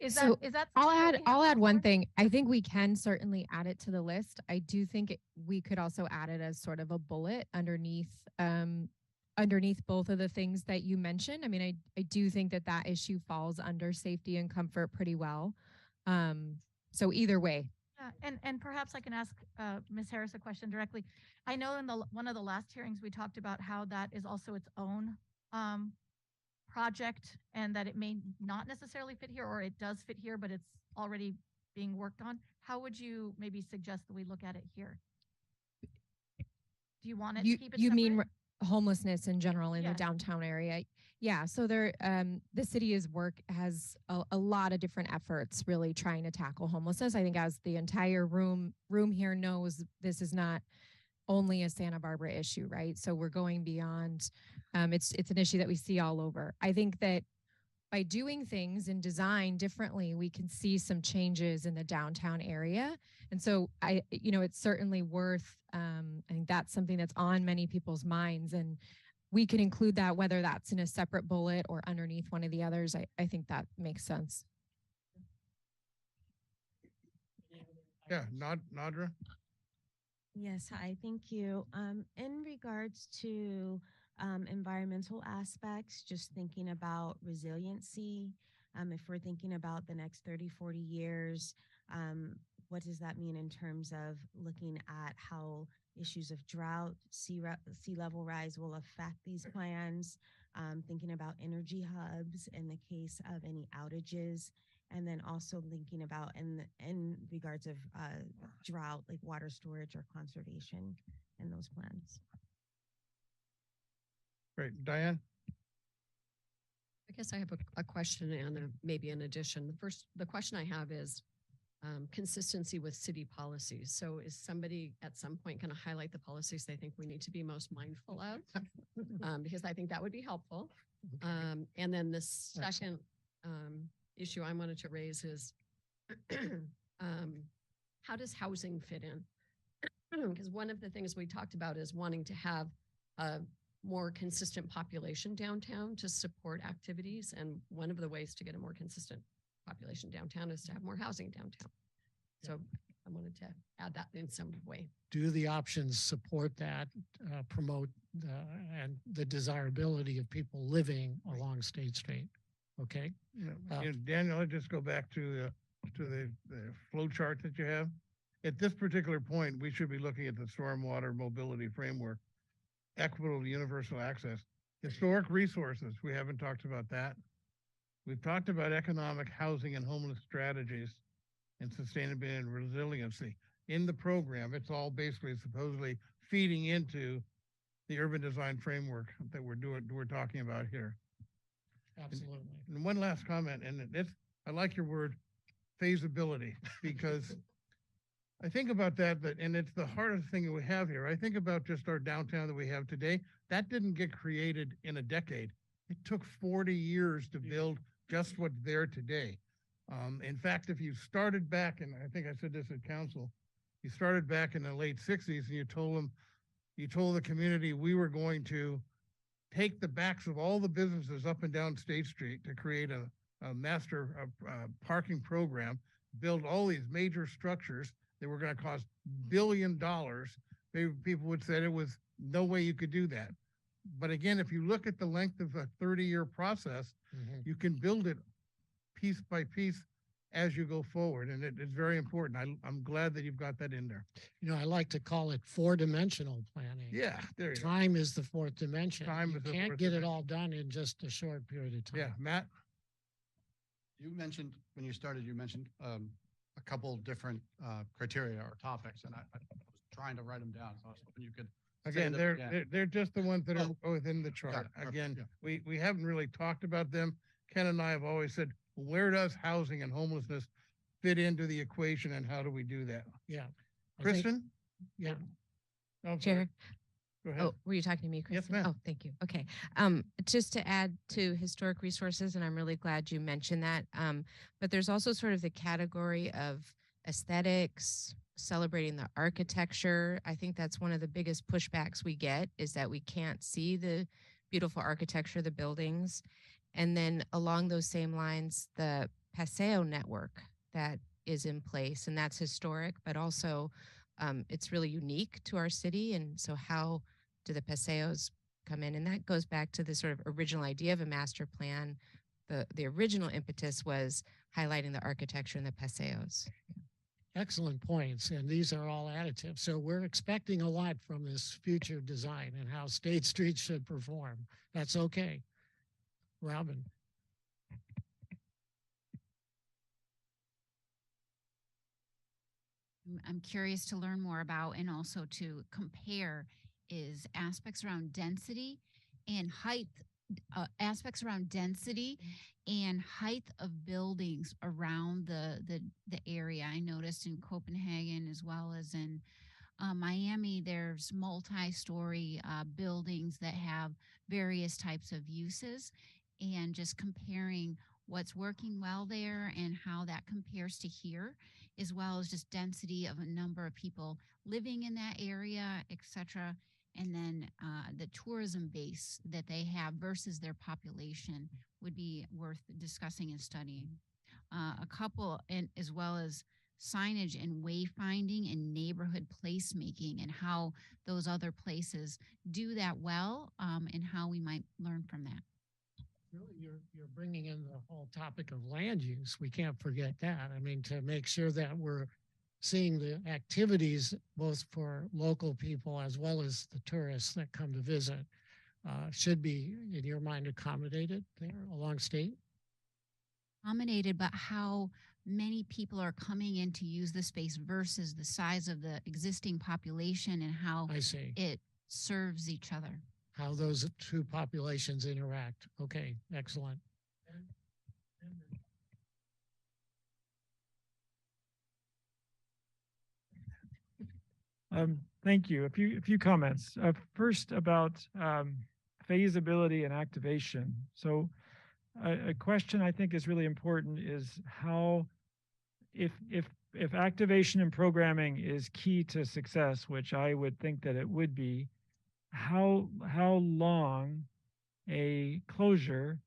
Is So that I'll something that add we I'll have add one on board? thing. I think we can certainly add it to the list. I do think we could also add it as sort of a bullet underneath both of the things that you mentioned. I mean, I do think that issue falls under safety and comfort pretty well. So either way. Yeah, and perhaps I can ask Ms. Harris a question directly. I know in one of the last hearings we talked about how that is also its own project, and that it may not necessarily fit here, or it does fit here, but it's already being worked on. How would you maybe suggest that we look at it here? Do you want it to keep it You mean separate? homelessness in general in the Yes. downtown area? Yeah, so the city has a lot of different efforts really trying to tackle homelessness. I think as the entire room here knows, this is not only a Santa Barbara issue, right? So we're going beyond, it's an issue that we see all over. I think that by doing things in design differently, we can see some changes in the downtown area. And so it's certainly worth, I think that's something that's on many people's minds, and we can include that, whether that's in a separate bullet or underneath one of the others. I think that makes sense. Yeah, Nadra. Yes, hi, thank you. In regards to environmental aspects, just thinking about resiliency, if we're thinking about the next 30, 40 years, what does that mean in terms of looking at how issues of drought, sea level rise will affect these plans, thinking about energy hubs in the case of any outages, and then also thinking about in regards of drought, like water storage or conservation in those plans. Great. Diane? I guess I have a question and maybe an addition. The question I have is consistency with city policies. So is somebody at some point going to highlight the policies they think we need to be most mindful of? Because I think that would be helpful. And then the second issue I wanted to raise is how does housing fit in? Because one of the things we talked about is wanting to have a more consistent population downtown to support activities. And one of the ways to get a more consistent population downtown is to have more housing downtown. So I wanted to add that in some way. Do the options support that, promote and the desirability of people living along State Street? Okay. Daniel, I'll just go back to the flow chart that you have. At this particular point, we should be looking at the stormwater mobility framework, equitable universal access, historic resources. We haven't talked about that. We've talked about economic, housing, and homeless strategies and sustainability and resiliency. In the program, it's all basically supposedly feeding into the urban design framework that we're talking about here. Absolutely. And one last comment, and I like your word feasibility, because I think about that, and it's the hardest thing that we have here. I think about just our downtown that we have today. That didn't get created in a decade. It took 40 years to build just what's there today. In fact, if you started back, and I think I said this at council, you started back in the late 60s and you told the community we were going to take the backs of all the businesses up and down State Street to create a master parking program, build all these major structures that were going to cost $1 billion. Maybe people would say there was no way you could do that. But again, if you look at the length of a 30-year process, you can build it piece by piece as you go forward. And it's very important. I'm glad that you've got that in there. You know, I like to call it 4-dimensional planning. Yeah, there you go. Time is the 4th dimension. Time you is the can't fourth get it dimension. all done in just a short period of time. Yeah, Matt? You mentioned, when you started, you mentioned a couple different criteria or topics, and I was trying to write them down. So I was hoping you could. say Again, them again. they're just the ones that are within the chart. perfect, Again, yeah. we haven't really talked about them. Ken and I have always said, where does housing and homelessness fit into the equation, and how do we do that? Yeah. I think- Kristen? Yeah. Oh, sorry. Chair. Go ahead. Oh, were you talking to me, Yes, Kristen? ma'am. Oh, thank you. Okay. Just to add to historic resources, and I'm really glad you mentioned that. But there's also sort of the category of aesthetics, celebrating the architecture. I think that's one of the biggest pushbacks we get, is that we can't see the beautiful architecture of the buildings. And then along those same lines, the Paseo network that is in place, and that's historic, but also it's really unique to our city. And so how do the Paseos come in? And that goes back to the sort of original idea of a master plan. The original impetus was highlighting the architecture and the Paseos. Excellent points, and these are all additive. So we're expecting a lot from this future design and how State Street should perform. That's okay. Robin. I'm curious to learn more about and also to compare is aspects around density and height, aspects around density and height of buildings around the area. I noticed in Copenhagen as well as in Miami, there's multi-story buildings that have various types of uses, and just comparing what's working well there and how that compares to here, as well as just density of a number of people living in that area, et cetera. And then the tourism base that they have versus their population would be worth discussing and studying. A couple, and as well as signage and wayfinding and neighborhood placemaking, and how those other places do that well, and how we might learn from that. Really, you're bringing in the whole topic of land use. We can't forget that. I mean, to make sure that we're seeing the activities both for local people as well as the tourists that come to visit should be, in your mind, accommodated there along State? accommodated, but how many people are coming in to use the space versus the size of the existing population and how I see it serves each other. how those two populations interact. Okay, excellent. Thank you. A few comments. First about feasibility and activation. So a question I think is really important is how, if activation and programming is key to success, which I would think that it would be, how long a closure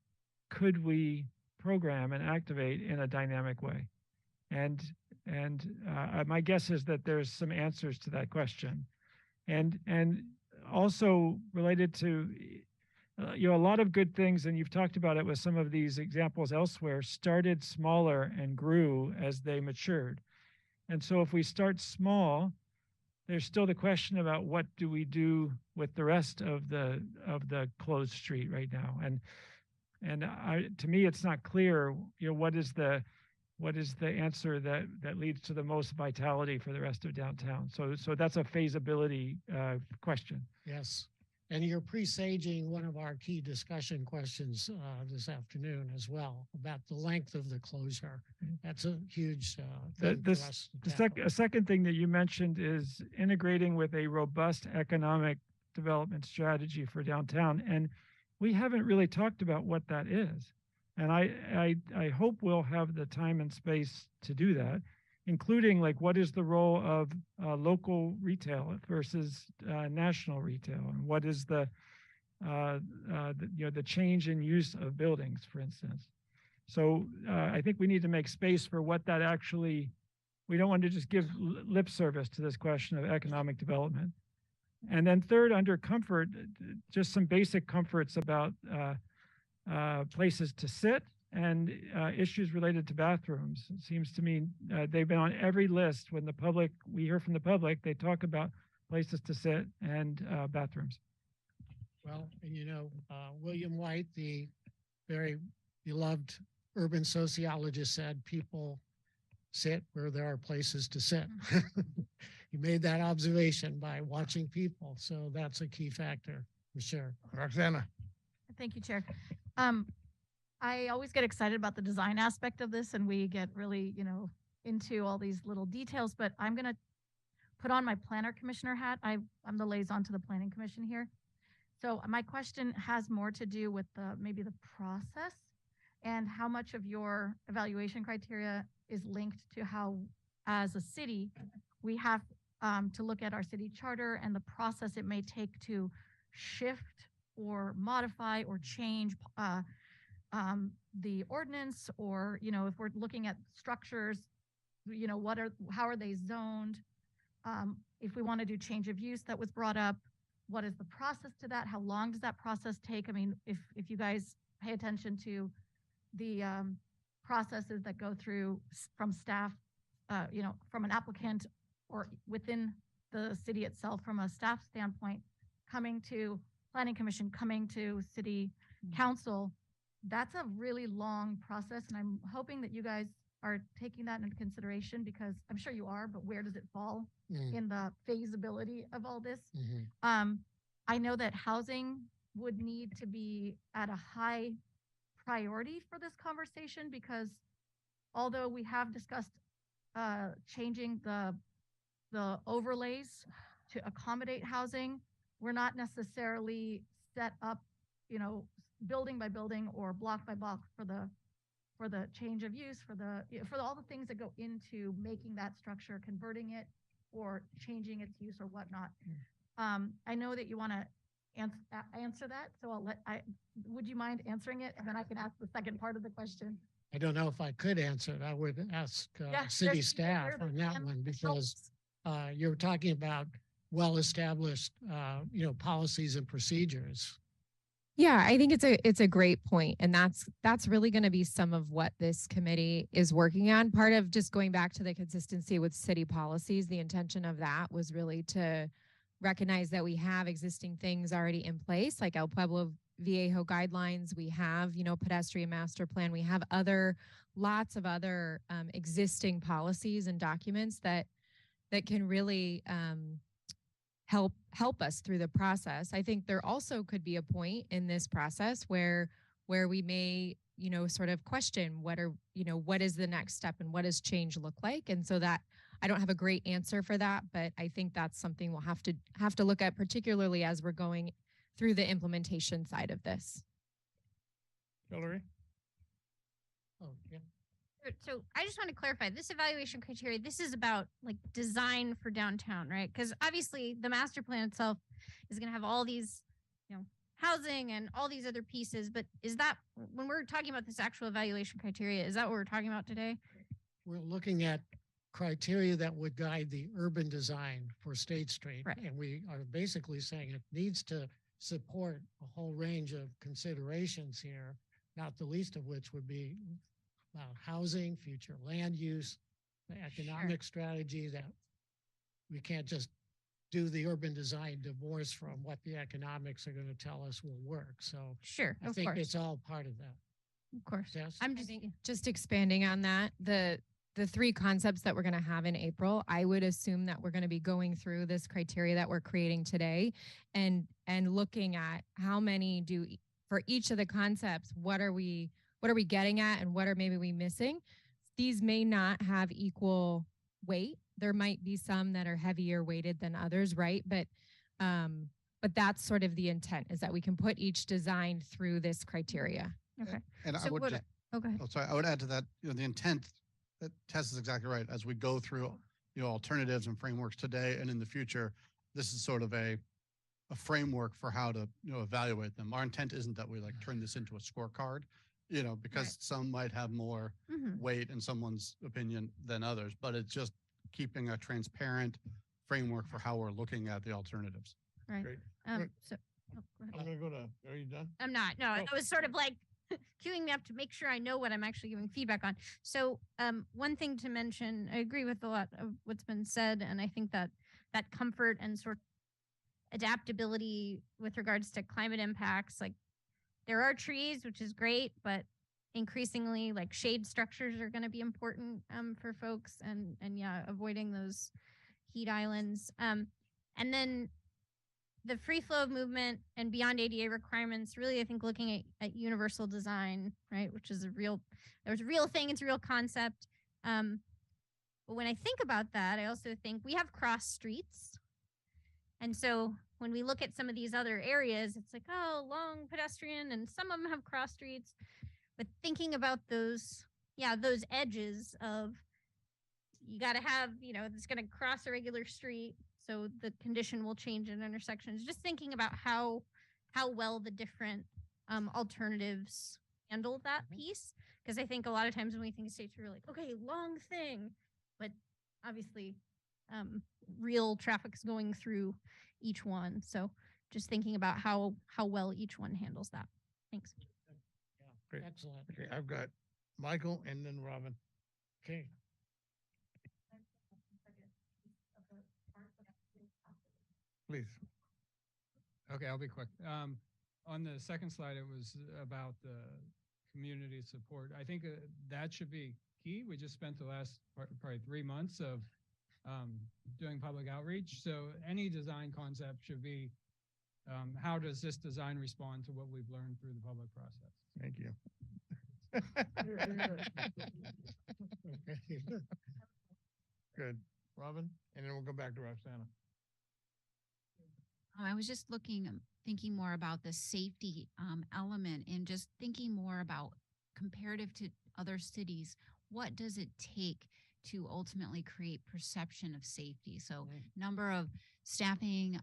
could we program and activate in a dynamic way? And my guess is that there's some answers to that question. And also related to, a lot of good things, and you've talked about it with some of these examples elsewhere, started smaller and grew as they matured. And so if we start small, there's still the question about what do we do with the rest of the closed street right now. And to me, it's not clear, what is the answer that leads to the most vitality for the rest of downtown. So that's a feasibility question. Yes. And you're presaging one of our key discussion questions this afternoon as well about the length of the closure. That's a huge thing for us to tackle. A second thing that you mentioned is integrating with a robust economic development strategy for downtown. And we haven't really talked about what that is. And I hope we'll have the time and space to do that, including like what is the role of local retail versus national retail, and what is the change in use of buildings, for instance. So I think we need to make space for what that actually. We don't want to just give lip service to this question of economic development. And then third, under comfort, just some basic comforts about places to sit and issues related to bathrooms. It seems to me they've been on every list when we hear from the public, they talk about places to sit and bathrooms. Well, and William White, the very beloved urban sociologist, said people sit where there are places to sit. He made that observation by watching people. So that's a key factor for sure. Roxana. Thank you, Chair. I always get excited about the design aspect of this, and we get really, into all these little details, but I'm going to put on my planner commissioner hat. I'm the liaison to the planning commission here. So my question has more to do with maybe the process and how much of your evaluation criteria is linked to how, as a city, we have to look at our city charter and the process it may take to shift or modify or change the ordinance, or if we're looking at structures, how are they zoned? If we want to do change of use that was brought up, what is the process to that? How long does that process take? I mean, if you guys pay attention to the processes that go through from staff, from an applicant or within the city itself, from a staff standpoint, coming to planning commission, coming to city council, that's a really long process. And I'm hoping that you guys are taking that into consideration, because I'm sure you are, but where does it fall in the feasibility of all this? I know that housing would need to be at a high priority for this conversation, because although we have discussed changing the overlays to accommodate housing, we're not necessarily set up, building by building or block by block for the change of use, for all the things that go into making that structure, converting it or changing its use or whatnot. I know that you want to answer that, so would you mind answering it? And then I can ask the second part of the question. I don't know if I could answer it. I would ask city staff on that one, because you're talking about well-established, policies and procedures. Yeah, I think it's a great point, and that's really going to be some of what this committee is working on. Part of just going back to the consistency with city policies, the intention of that was really to recognize that we have existing things already in place, like El Pueblo Viejo guidelines. We have, pedestrian master plan. We have other lots of other existing policies and documents that can really help us through the process. I think there also could be a point in this process where we may, sort of question what is the next step and what does change look like? And so that I don't have a great answer for that, but I think that's something we'll have to look at, particularly as we're going through the implementation side of this. Hillary? Oh, yeah. So I just want to clarify this evaluation criteria. This is about like design for downtown, right? Because obviously the master plan itself is going to have all these, housing and all these other pieces. But is that when we're talking about this actual evaluation criteria, is that what we're talking about today? We're looking at criteria that would guide the urban design for State Street. Right. And we are basically saying it needs to support a whole range of considerations here, not the least of which would be about housing, future land use, the economic strategy, that we can't just do the urban design divorce from what the economics are going to tell us will work. So Sure, I of think course. it's all part of that. Of course. Yes. I'm I just think just expanding on that, the three concepts that we're going to have in April, I would assume that we're going to be going through this criteria that we're creating today and looking at how many for each of the concepts, what are we getting at and what are maybe we missing? These may not have equal weight. There might be some that are heavier weighted than others, right? But that's sort of the intent, is that we can put each design through this criteria. okay. And I So would what- just, Okay. oh, sorry, I would add to that, the intent that Tess is exactly right. As we go through, alternatives and frameworks today and in the future, this is sort of a framework for how to, evaluate them. Our intent isn't that we like turn this into a scorecard, because Right. some might have more Mhm. weight in someone's opinion than others, but it's just keeping a transparent framework for how we're looking at the alternatives. Right. Great. So oh, go ahead. I'm gonna go to, are you done? I'm not. No, Oh. it was sort of like queuing me up to make sure I know what I'm actually giving feedback on. So, one thing to mention, I agree with a lot of what's been said, and I think that comfort and sort of adaptability with regards to climate impacts, like there are trees, which is great, but increasingly like shade structures are going to be important for folks, and yeah, avoiding those heat islands. And then the free flow of movement and beyond ADA requirements, really, I think looking at universal design, right, which is there's a real thing, it's a real concept. But when I think about that, I also think we have cross streets. And so when we look at some of these other areas, it's like, oh, long pedestrian, and some of them have cross streets. But thinking about those edges of, you got to have, it's going to cross a regular street, so the condition will change at intersections. Just thinking about how well the different alternatives handle that piece, because I think a lot of times when we think of states, we're like, okay, long thing, but obviously real traffic's going through each one. So just thinking about how well each one handles that. Thanks. Great. Excellent. Okay, I've got Michael and then Robin. Okay. Please. Okay, I'll be quick. On the second slide, it was about the community support. I think that should be key. We just spent the last probably 3 months of doing public outreach. So any design concept should be, how does this design respond to what we've learned through the public process? Thank you. Good. Robin, and then we'll go back to Roxana. I was just thinking more about the safety element, and just thinking more about comparative to other cities. What does it take to ultimately create perception of safety? So number of staffing,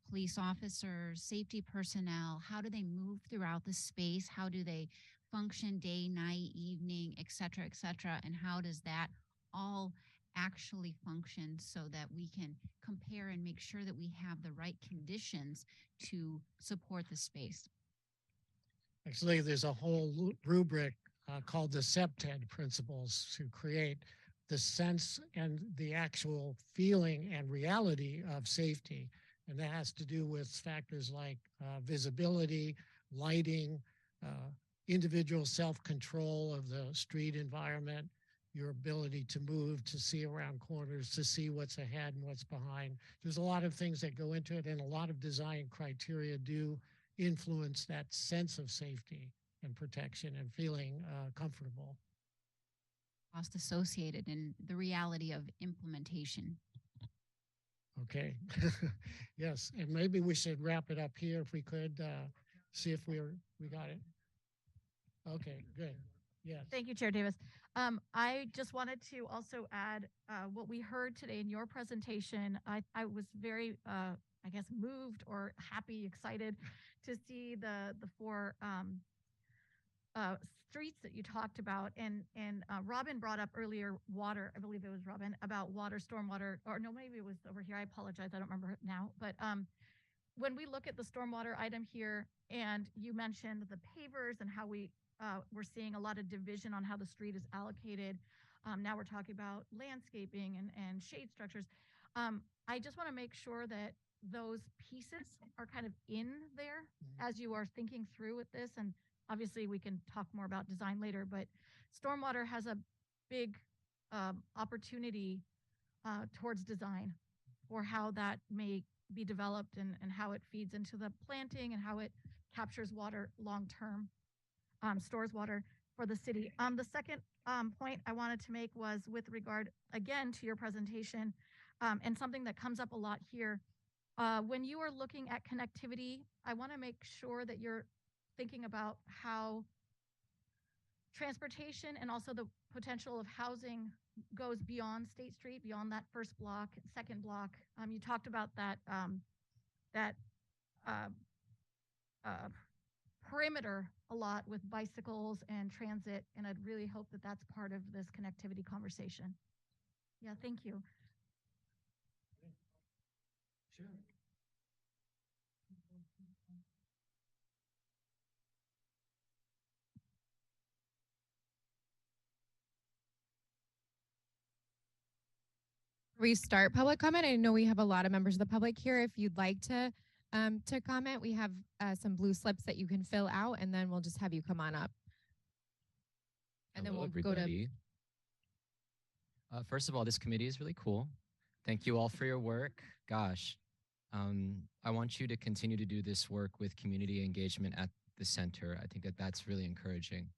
police officers, safety personnel, how do they move throughout the space? How do they function day, night, evening, et cetera, and how does that all actually function so that we can compare and make sure that we have the right conditions to support the space? Actually, there's a whole rubric called the SEPTED principles to create the sense and the actual feeling and reality of safety. And that has to do with factors like visibility, lighting, individual self-control of the street environment, your ability to move, to see around corners, to see what's ahead and what's behind. There's a lot of things that go into it, and a lot of design criteria do influence that sense of safety and protection and feeling comfortable. Cost associated and the reality of implementation. Okay. Yes, and maybe we should wrap it up here if we could, see if we got it. Okay, good. Yes. Thank you, Chair Davis. I just wanted to also add what we heard today in your presentation. I was very, I guess, moved or happy, excited to see the four streets that you talked about. And Robin brought up earlier water. I believe it was Robin about water, stormwater, or no, maybe it was over here. I apologize. I don't remember it now. But when we look at the stormwater item here, and you mentioned the pavers and how we're seeing a lot of division on how the street is allocated. Now we're talking about landscaping and shade structures. I just want to make sure that those pieces are kind of in there as you are thinking through with this. And obviously we can talk more about design later, but stormwater has a big opportunity towards design for how that may be developed and how it feeds into the planting and how it captures water long-term. Stores water for the city. The second point I wanted to make was with regard, again, to your presentation, and something that comes up a lot here. When you are looking at connectivity, I want to make sure that you're thinking about how transportation and also the potential of housing goes beyond State Street, beyond that first block, second block. You talked about that, perimeter a lot with bicycles and transit, and I'd really hope that that's part of this connectivity conversation. Yeah, thank you. Sure. Restart public comment. I know we have a lot of members of the public here. If you'd like to comment, we have some blue slips that you can fill out, and then we'll just have you come on up. And Hello, then we'll everybody. First of all, this committee is really cool. Thank you all for your work. Gosh, I want you to continue to do this work with community engagement at the center. I think that that's really encouraging.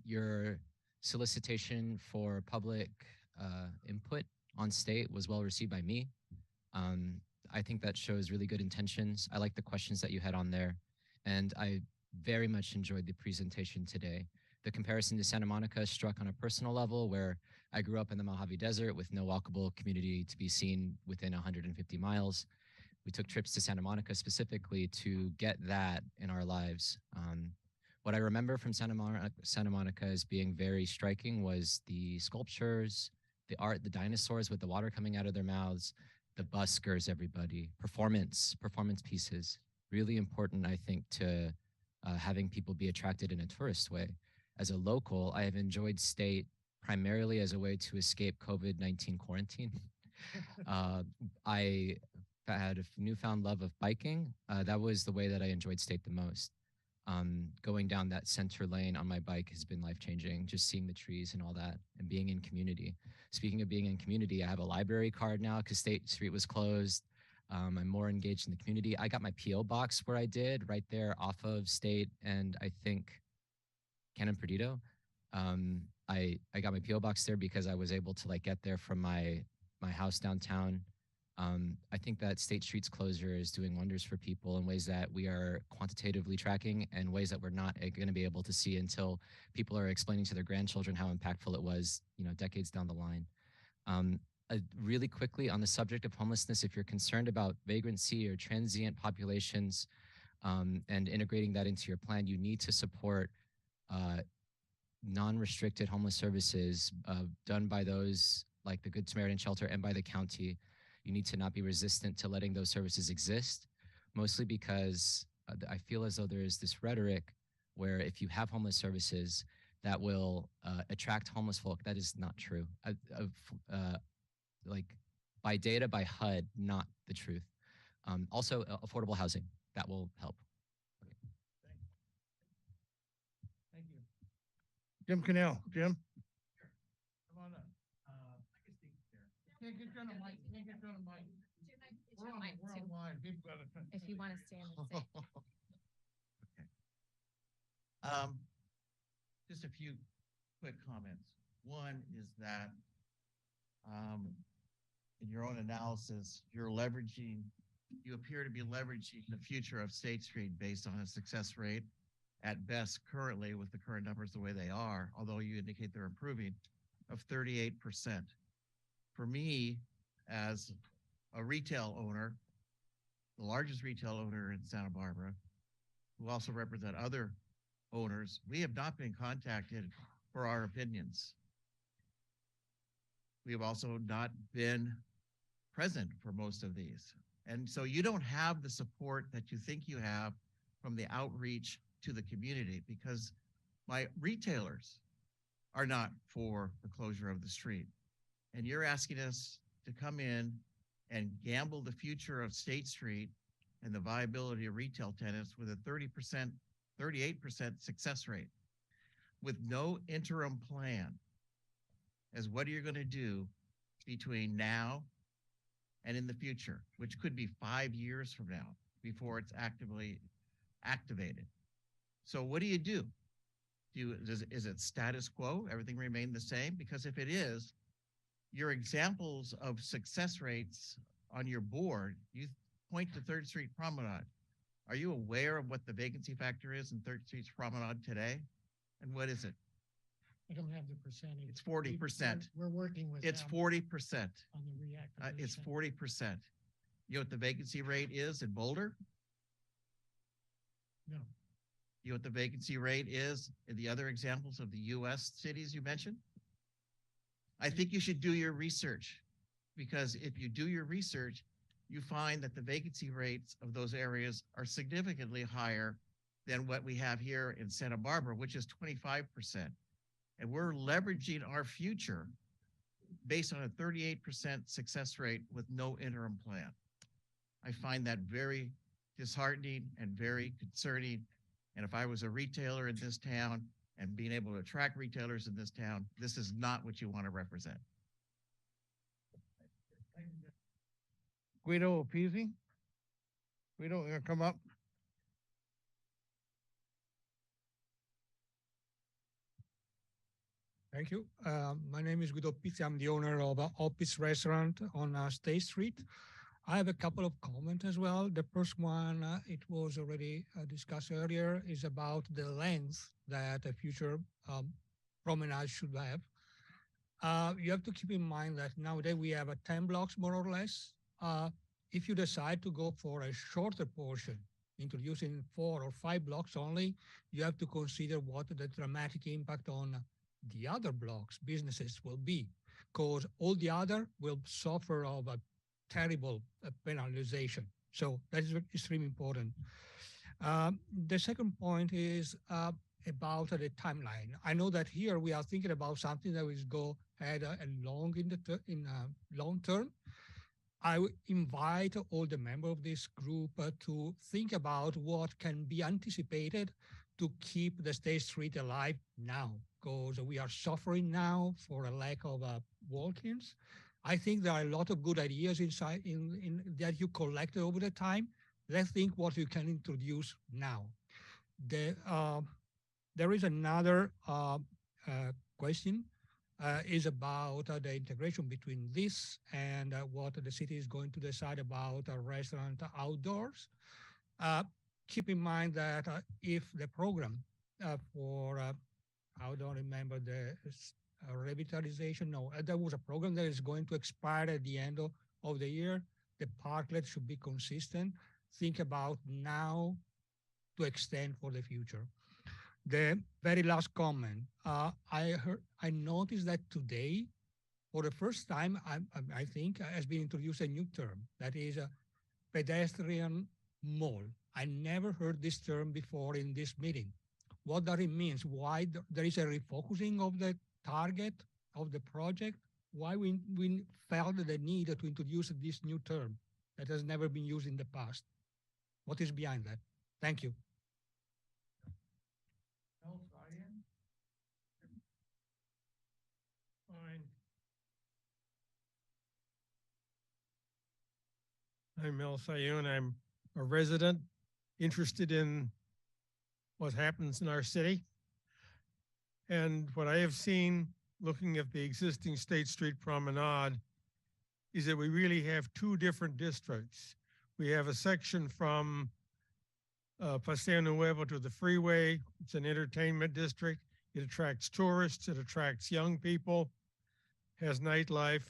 Your solicitation for public input on state was well received by me. I think that shows really good intentions. I like the questions that you had on there, and I very much enjoyed the presentation today. The comparison to Santa Monica struck on a personal level, where I grew up in the Mojave Desert with no walkable community to be seen within 150 miles. We took trips to Santa Monica specifically to get that in our lives. What I remember from Santa Monica as being very striking was the sculptures, the art, the dinosaurs with the water coming out of their mouths, the buskers, everybody, performance pieces. Really important, I think, to having people be attracted in a tourist way. As a local, I have enjoyed state primarily as a way to escape COVID-19 quarantine. I had a newfound love of biking. That was the way that I enjoyed state the most. Going down that center lane on my bike has been life-changing, just seeing the trees and all that, and being in community. Speaking of being in community, I have a library card now because State Street was closed. I'm more engaged in the community. I got my P.O. box where I did, right there off of State and I think Canon Perdido. I got my P.O. box there because I was able to like get there from my house downtown. I think that State Street's closure is doing wonders for people in ways that we are quantitatively tracking and ways that we're not going to be able to see until people are explaining to their grandchildren how impactful it was, decades down the line. Really quickly on the subject of homelessness, if you're concerned about vagrancy or transient populations and integrating that into your plan, you need to support non-restricted homeless services done by those like the Good Samaritan Shelter and by the county. You need to not be resistant to letting those services exist, mostly because I feel as though there is this rhetoric where if you have homeless services that will attract homeless folk. That is not true. Like by data, by HUD, not the truth. Also, affordable housing, that will help. Jim Cannell. Jim? Come on up. Can't get you on the mic. Can't get you on the mic. We're online. People gotta. If you want to stand and sit. Just a few quick comments. One is that, in your own analysis, you appear to be leveraging the future of State Street based on a success rate at best currently with the current numbers the way they are, although you indicate they're improving, of 38%. For me, as a retail owner, the largest retail owner in Santa Barbara, who also represent other owners, we have not been contacted for our opinions. We have also not been present for most of these. And so you don't have the support that you think you have from the outreach to the community, because my retailers are not for the closure of the street. And you're asking us to come in and gamble the future of State Street and the viability of retail tenants with a 38% success rate, with no interim plan as what are you going to do between now and in the future, which could be 5 years from now before it's actively activated. So what do? Is it status quo? Everything remain the same? Because if it is, your examples of success rates on your board, you point to 3rd Street Promenade. Are you aware of what the vacancy factor is in 3rd Street Promenade today? And what is it? I don't have the percentage. It's 40%. We're working with It's them 40%. on the reactivation. It's 40%. You know what the vacancy rate is in Boulder? No. You know what the vacancy rate is in the other examples of the US cities you mentioned? I think you should do your research, because if you do your research, you find that the vacancy rates of those areas are significantly higher than what we have here in Santa Barbara, which is 25%. And we're leveraging our future based on a 38% success rate with no interim plan. I find that very disheartening and very concerning. And if I was a retailer in this town and being able to attract retailers in this town, this is not what you want to represent. Guido Apizzi? Guido, you gonna come up? Thank you. My name is Guido Pizzi. I'm the owner of an Opis restaurant on State Street. I have a couple of comments as well. The first one, it was already discussed earlier, is about the length that a future promenade should have. You have to keep in mind that nowadays we have 10 blocks more or less. If you decide to go for a shorter portion, introducing 4 or 5 blocks only, you have to consider what the dramatic impact on the other blocks, businesses will be, because all the other will suffer of a terrible penalization. So that is extremely important. The second point is about the timeline. I know that here we are thinking about something that will go ahead and long in long term. I would invite all the members of this group to think about what can be anticipated to keep the State Street alive now, because we are suffering now for a lack of walk-ins. I think there are a lot of good ideas inside in that you collected over the time. Let's think what you can introduce now. There is another question is about the integration between this and what the city is going to decide about a restaurant outdoors. Keep in mind that if the program for, I don't remember the revitalization, no, there was a program that is going to expire at the end of the year. The parklet should be consistent. Think about now to extend for the future. The very last comment, I noticed that today, for the first time, I think has been introduced a new term, that is a pedestrian mall. I never heard this term before in this meeting. What does it mean? Why there is a refocusing of the target of the project? Why we felt the need to introduce this new term that has never been used in the past? What is behind that? Thank you. Fine. I'm Mel Sayoun. I'm a resident interested in what happens in our city. And what I have seen looking at the existing State Street Promenade is that we really have two different districts. We have a section from Paseo Nuevo to the freeway. It's an entertainment district. It attracts tourists, it attracts young people, has nightlife.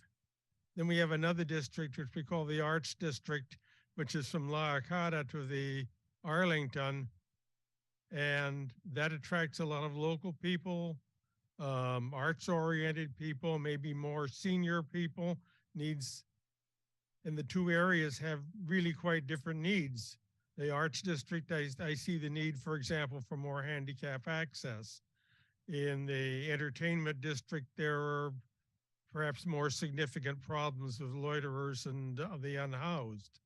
Then we have another district, which we call the Arts District, which is from La Arcada to the Arlington. And that attracts a lot of local people, arts-oriented people, maybe more senior people, needs. And the two areas have really quite different needs. The Arts District, I see the need, for example, for more handicap access. In the Entertainment District, there are perhaps more significant problems with loiterers and the unhoused.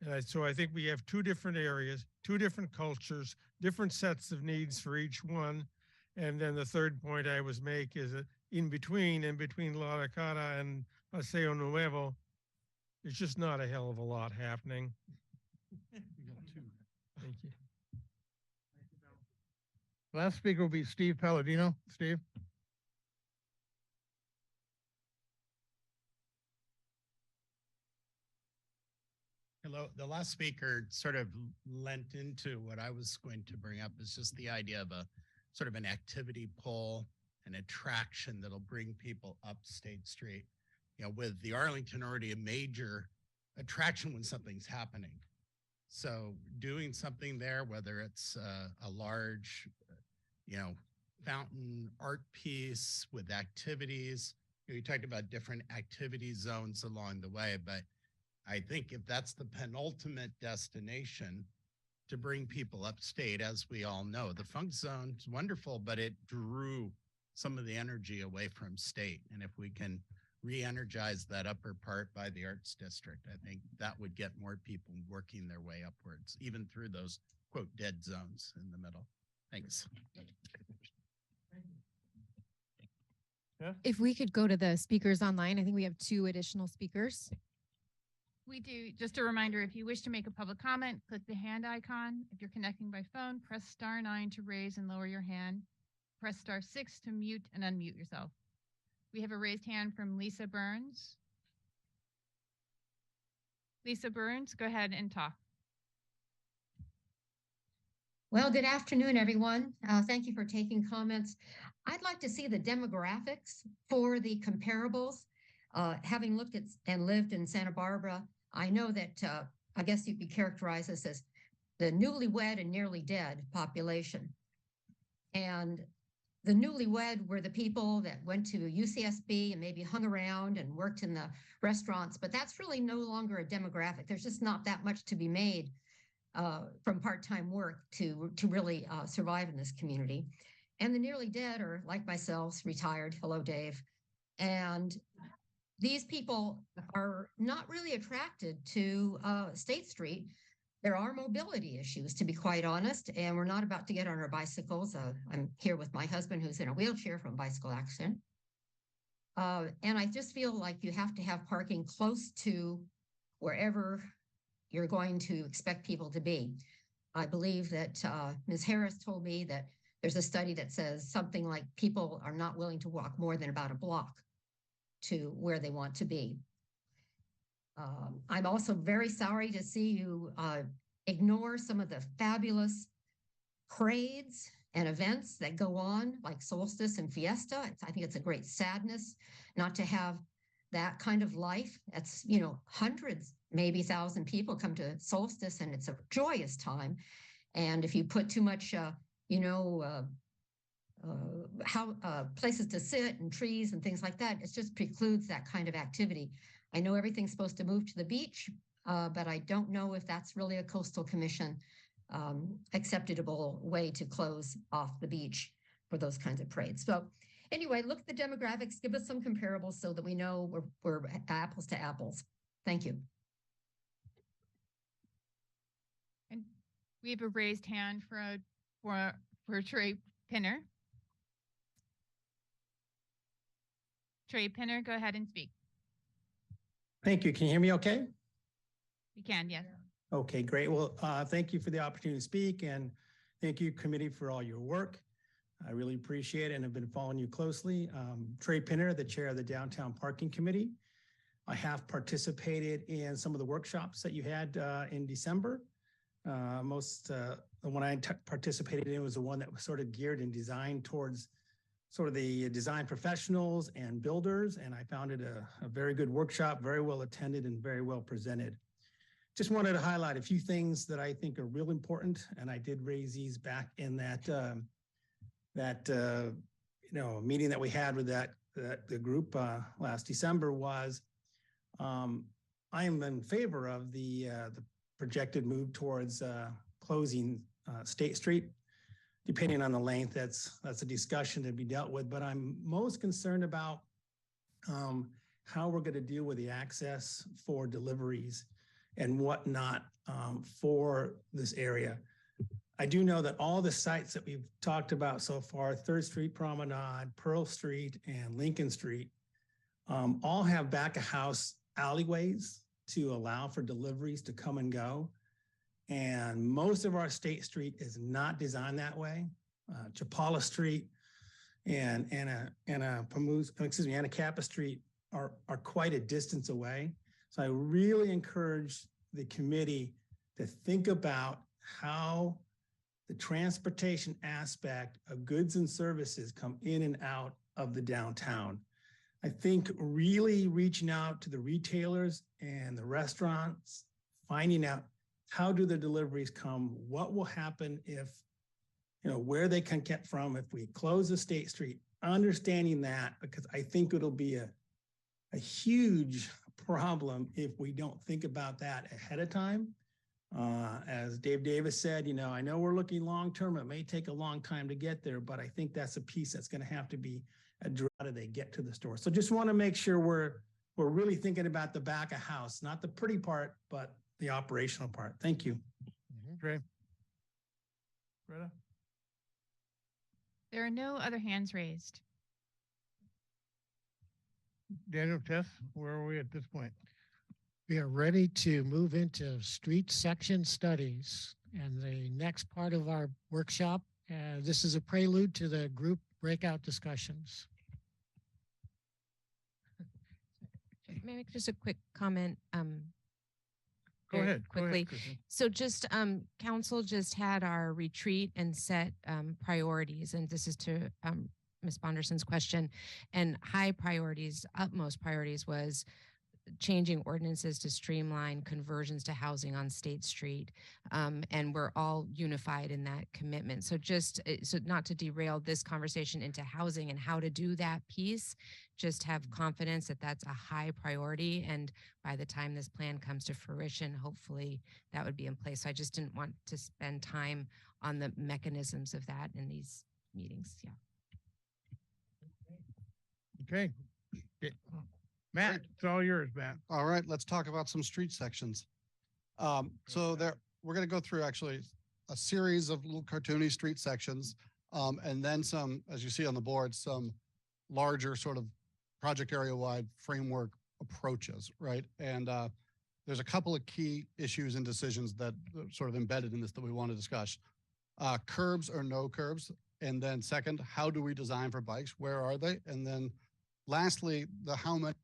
And so I think we have two different areas, two different cultures, different sets of needs for each one. And then the third point I was make is that in between La Arcada and Paseo Nuevo, there's just not a hell of a lot happening. Thank you. Last speaker will be Steve Palladino. Steve? Hello. The last speaker sort of lent into what I was going to bring up is just the idea of a sort of an activity pull, an attraction that'll bring people up State Street. You know, with the Arlington already a major attraction when something's happening. So doing something there, whether it's a large, you know, fountain art piece with activities, you talked about different activity zones along the way, but I think if that's the penultimate destination to bring people upstate, as we all know, the Funk Zone is wonderful, but it drew some of the energy away from state. And if we can re-energize that upper part by the Arts District, I think that would get more people working their way upwards, even through those, quote, dead zones in the middle. Thanks. If we could go to the speakers online, I think we have 2 additional speakers. We do. Just a reminder, if you wish to make a public comment, click the hand icon. If you're connecting by phone, press *9 to raise and lower your hand. Press *6 to mute and unmute yourself. We have a raised hand from Lisa Burns. Lisa Burns, go ahead and talk. Well, good afternoon, everyone. Thank you for taking comments. I'd like to see the demographics for the comparables. Having looked at and lived in Santa Barbara, I know that I guess you could characterize this as the newlywed and nearly dead population. And the newlywed were the people that went to UCSB and maybe hung around and worked in the restaurants, but that's really no longer a demographic. There's just not that much to be made from part-time work to really survive in this community. And the nearly dead are like myself, retired. Hello, Dave. And these people are not really attracted to State Street. There are mobility issues, to be quite honest, and we're not about to get on our bicycles. I'm here with my husband who's in a wheelchair from a bicycle accident. And I just feel like you have to have parking close to wherever you're going to expect people to be. I believe that Ms. Harris told me that there's a study that says something like people are not willing to walk more than about a block to where they want to be. I'm also very sorry to see you ignore some of the fabulous parades and events that go on, like Solstice and Fiesta. I think it's a great sadness not to have that kind of life. That's, you know, hundreds, maybe 1,000 people come to Solstice, and it's a joyous time. And if you put too much, places to sit and trees and things like that, it just precludes that kind of activity. I know everything's supposed to move to the beach, but I don't know if that's really a coastal commission acceptable way to close off the beach for those kinds of parades. So anyway, look at the demographics, give us some comparables so that we know we're apples to apples. Thank you. And we have a raised hand for Trey Pinner. Trey Pinner, go ahead and speak. Thank you. Can you hear me okay? You can, yes. Okay, great. Well, thank you for the opportunity to speak, and thank you, committee, for all your work. I really appreciate it and have been following you closely. Trey Pinner, the chair of the Downtown Parking Committee. I have participated in some of the workshops that you had in December. The one I participated in was the one that was sort of geared and designed towards sort of the design professionals and builders. And I found it a very good workshop, very well attended and very well presented. Just wanted to highlight a few things that I think are real important. And I did raise these back in that meeting that we had with the group last December was, I am in favor of the projected move towards closing State Street. Depending on the length, that's a discussion to be dealt with, but I'm most concerned about how we're going to deal with the access for deliveries and whatnot for this area. I do know that all the sites that we've talked about so far, 3rd Street Promenade, Pearl Street, and Lincoln Street, all have back of house alleyways to allow for deliveries to come and go. And most of our State Street is not designed that way. Chapala Street and Anacapa Street are quite a distance away. So I really encourage the committee to think about how the transportation aspect of goods and services come in and out of the downtown. I think really reaching out to the retailers and the restaurants, finding out how do the deliveries come, what will happen if, where they can get from if we close the State Street, understanding that, because I think it'll be a huge problem if we don't think about that ahead of time. As Dave Davis said, I know we're looking long-term, it may take a long time to get there, but I think that's a piece that's going to have to be addressed how do they get to the store. So just want to make sure we're really thinking about the back of house, not the pretty part, but the operational part. Thank you. Trey. Greta? There are no other hands raised. Daniel, Tess, where are we at this point? We are ready to move into street section studies and the next part of our workshop. This is a prelude to the group breakout discussions. Maybe just a quick comment. Go very ahead. Quickly. Kristen. So just council just had our retreat and set priorities, and this is to Ms. Bonderson's question. And high priorities, utmost priorities was changing ordinances to streamline conversions to housing on State Street. And we're all unified in that commitment. So just so not to derail this conversation into housing and how to do that piece, just have confidence that that's a high priority. And by the time this plan comes to fruition, hopefully that would be in place. So I just didn't want to spend time on the mechanisms of that in these meetings. Yeah. Okay. Matt, it's all yours, Matt. All right, let's talk about some street sections. So we're going to go through actually a series of little cartoony street sections, and then some, as you see on the board, some larger sort of project area-wide framework approaches, right? And there's a couple of key issues and decisions that are sort of embedded in this that we want to discuss. Curbs or no curbs, and then second, how do we design for bikes? Where are they? And then lastly, the how much.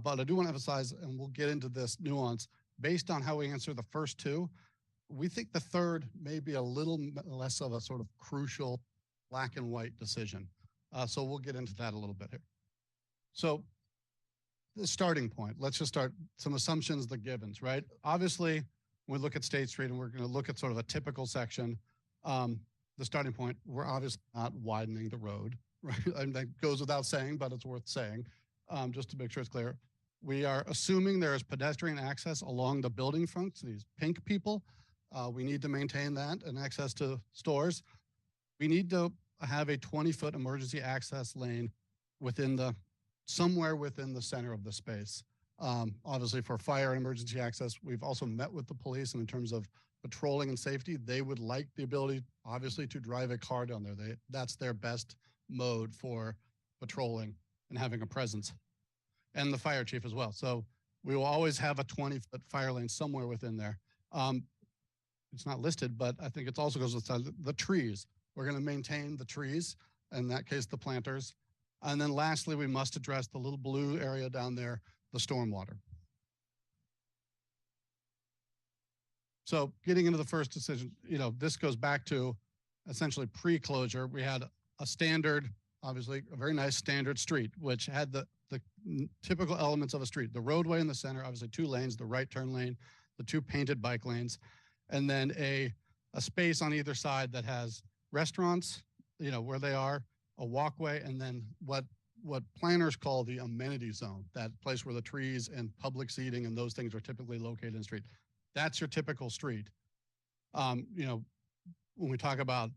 But I do want to emphasize, and we'll get into this nuance, based on how we answer the first two, we think the third may be a little less of a sort of crucial black and white decision. So we'll get into that a little bit here. So the starting point, let's just start some assumptions, the givens, right? Obviously, when we look at State Street and we're going to look at sort of a typical section, the starting point, we're obviously not widening the road, right? And that goes without saying, but it's worth saying. Just to make sure it's clear. We are assuming there is pedestrian access along the building fronts, these pink people. We need to maintain that and access to stores. We need to have a 20-foot emergency access lane somewhere within the center of the space. Obviously for fire and emergency access, we've also met with the police, and in terms of patrolling and safety, they would like the ability, obviously, to drive a car down there. That's their best mode for patrolling and having a presence, and the fire chief as well. So we will always have a 20-foot fire lane somewhere within there. It's not listed, but I think it also goes with the trees. We're going to maintain the trees, in that case, the planters. And then lastly, we must address the little blue area down there, the stormwater. So getting into the first decision, this goes back to essentially pre-closure. We had a standard, obviously a very nice standard street, which had the typical elements of a street, the roadway in the center, obviously 2 lanes, the right turn lane, the 2 painted bike lanes, and then a space on either side that has restaurants, where they are, a walkway, and then what planners call the amenity zone, that place where the trees and public seating and those things are typically located in the street. That's your typical street. When we talk about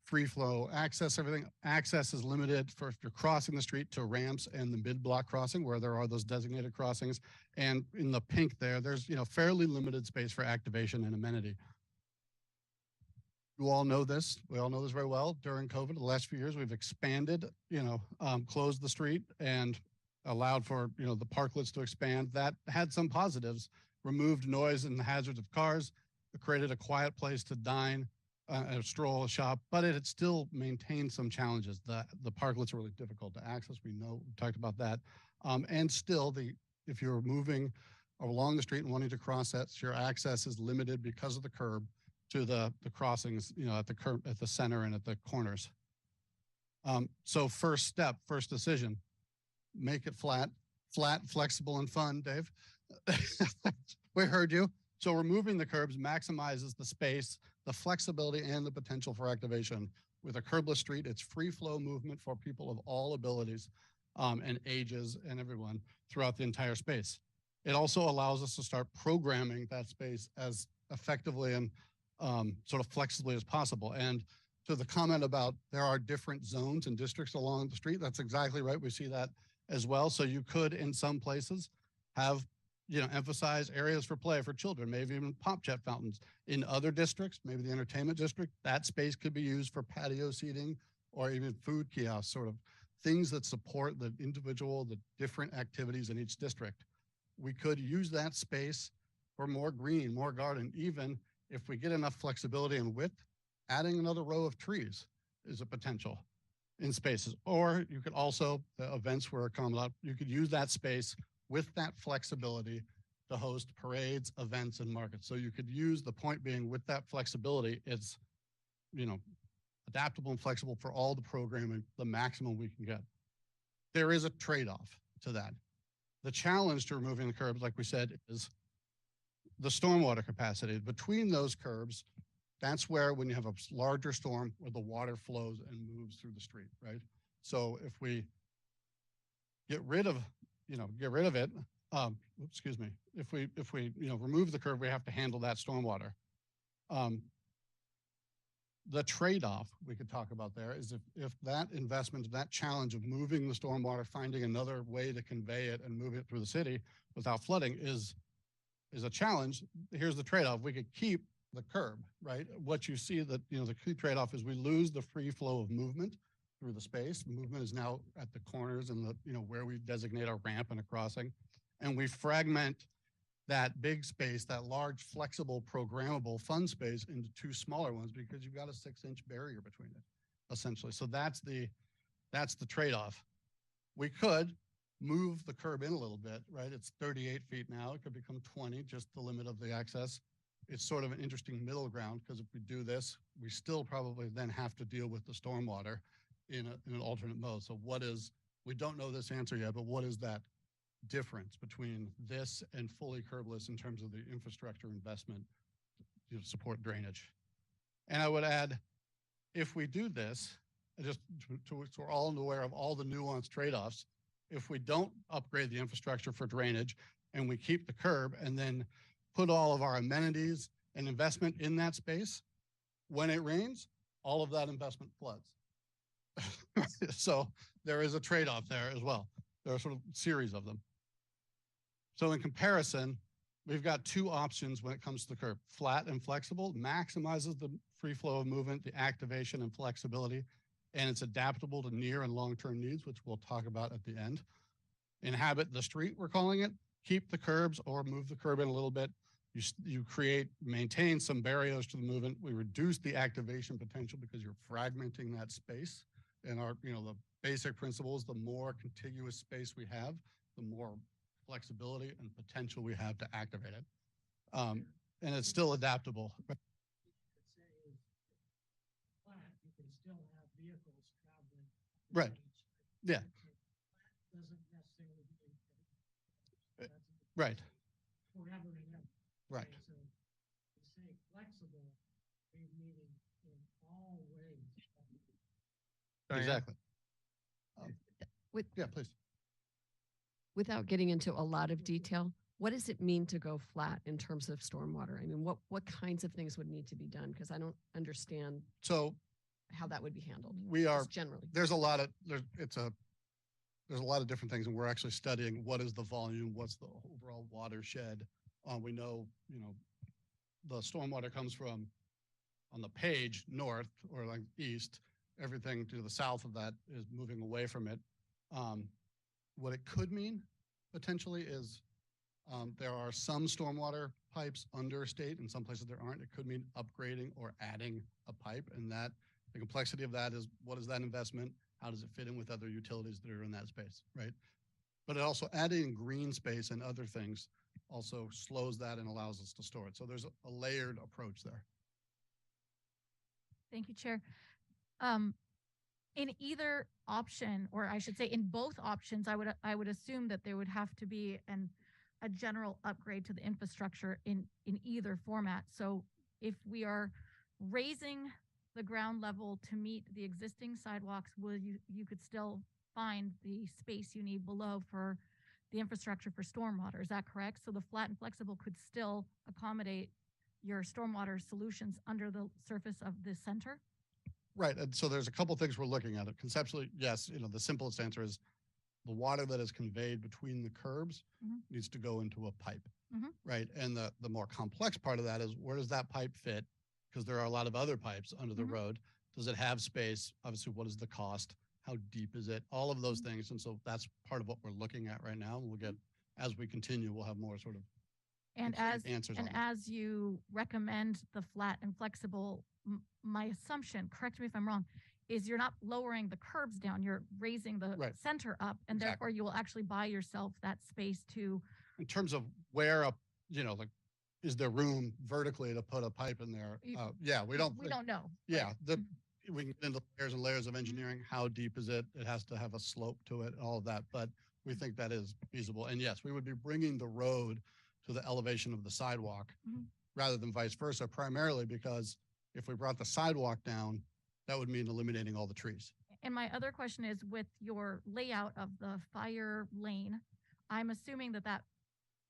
free flow access, everything, access is limited for if you're crossing the street to ramps and the mid-block crossing where there are those designated crossings. And in the pink there's, fairly limited space for activation and amenity. You all know this. We all know this very well. During COVID, the last few years, we've expanded, closed the street and allowed for, the parklets to expand. That had some positives, removed noise and the hazards of cars, created a quiet place to dine, a stroll, a shop, but it had still maintained some challenges. The parklets are really difficult to access. We talked about that. And still, if you're moving along the street and wanting to cross that, your access is limited because of the curb to the crossings, at the curb, at the center and at the corners. So first step, first decision, make it flat, flexible, and fun, Dave. We heard you. So removing the curbs maximizes the space, the flexibility, and the potential for activation. With a curbless street, it's free flow movement for people of all abilities and ages and everyone throughout the entire space. It also allows us to start programming that space as effectively and sort of flexibly as possible. And to the comment about there are different zones and districts along the street, that's exactly right. We see that as well. So you could, in some places, have emphasize areas for play for children, maybe even pop jet fountains. In other districts, maybe the entertainment district, that space could be used for patio seating or even food kiosks, sort of things that support the individual, the different activities in each district. We could use that space for more green, more garden, even if we get enough flexibility and width, adding another row of trees is a potential in spaces. Or you could also, the events were coming up, you could use that space with that flexibility to host parades, events, and markets. So you could use, the point being with that flexibility, it's, adaptable and flexible for all the programming, the maximum we can get. There is a trade-off to that. The challenge to removing the curbs, like we said, is the stormwater capacity. Between those curbs, that's where when you have a larger storm where the water flows and moves through the street, right? So if we get rid of it, excuse me, if we remove the curb, we have to handle that stormwater. The trade-off we could talk about there is if that investment, that challenge of moving the stormwater, finding another way to convey it and move it through the city without flooding is a challenge. Here's the trade-off. We could keep the curb, right? What you see that, the key trade-off is we lose the free flow of movement through the space. Movement is now at the corners and where we designate a ramp and a crossing. And we fragment that big space, that large, flexible, programmable, fun space into 2 smaller ones because you've got a 6-inch barrier between it, essentially. So that's the trade-off. We could move the curb in a little bit, right? It's 38 feet now. It could become 20, just the limit of the access. It's sort of an interesting middle ground because if we do this, we still probably then have to deal with the stormwater in an alternate mode. So we don't know this answer yet, but what is that difference between this and fully curbless in terms of the infrastructure investment to support drainage? And I would add, if we do this, just so we're all aware of all the nuanced trade-offs, if we don't upgrade the infrastructure for drainage and we keep the curb and then put all of our amenities and investment in that space, when it rains, all of that investment floods. So there is a trade-off there as well. There are sort of series of them. So in comparison, we've got 2 options when it comes to the curb. Flat and flexible maximizes the free flow of movement, the activation and flexibility. and it's adaptable to near and long-term needs, which we'll talk about at the end. Inhabit the street, we're calling it. Keep the curbs or move the curb in a little bit. You maintain some barriers to the movement. We reduce the activation potential because you're fragmenting that space. And the basic principles, the more contiguous space we have, the more flexibility and potential we have to activate it. And it's still adaptable. You can still have vehicles traveling. Right. Yeah. Doesn't necessarily be Right. forever and ever. Right. Okay, so to say flexible, meaning in all ways. Exactly. With, Yeah, please. without getting into a lot of detail, what does it mean to go flat in terms of stormwater? I mean, what kinds of things would need to be done? Because I don't understand So how that would be handled. we are just generally. there's a lot of different things, and we're actually studying what is the volume, what's the overall watershed. We know, the stormwater comes from on the page north or like east. Everything to the south of that is moving away from it. What it could mean potentially is there are some stormwater pipes under state, in some places there aren't. It could mean upgrading or adding a pipe, and that the complexity of that is, what is that investment? How does it fit in with other utilities that are in that space, right? But it also adding green space and other things also slows that and allows us to store it. So there's a layered approach there. Thank you, Chair. In either option, or I should say in both options, I would assume that there would have to be a general upgrade to the infrastructure in either format. So if we are raising the ground level to meet the existing sidewalks, you could still find the space you need below for the infrastructure for stormwater. Is that correct? So the flat and flexible could still accommodate your stormwater solutions under the surface of the center? Right. And so there's a couple things we're looking at. Conceptually, yes, the simplest answer is the water that is conveyed between the curbs needs to go into a pipe, right? And the more complex part of that is, where does that pipe fit? Because there are a lot of other pipes under the road. Does it have space? Obviously, what is the cost? How deep is it? All of those things. And so that's part of what we're looking at right now. We'll get, as we continue, we'll have more sort of answers on that. As you recommend the flat and flexible, my assumption, correct me if I'm wrong, is you're not lowering the curbs down, you're raising the center up, and therefore you will actually buy yourself that space to. In terms of where is there room vertically to put a pipe in there? Yeah, we don't know. Yeah, we can get into layers and layers of engineering. How deep is it? It has to have a slope to it, all of that. But we think that is feasible. And yes, we would be bringing the road to the elevation of the sidewalk rather than vice versa, primarily because if we brought the sidewalk down, that would mean eliminating all the trees. And my other question is, with your layout of the fire lane, I'm assuming that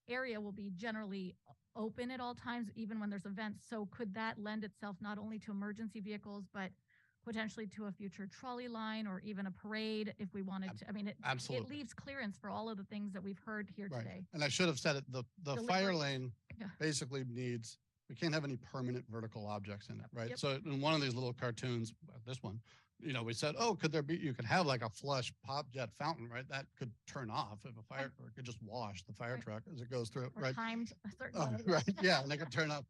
area will be generally open at all times, even when there's events. So could that lend itself not only to emergency vehicles, but potentially to a future trolley line or even a parade if we wanted to? I mean, it leaves clearance for all of the things that we've heard here today. And I should have said it, the fire lane basically needs, we can't have any permanent vertical objects in it, right? So in one of these little cartoons, this one, we said, you could have like a flush pop jet fountain, right? That could turn off if a fire, or it could just wash the fire truck as it goes through, right? Timed a certain way. Right, yeah, and they could turn up.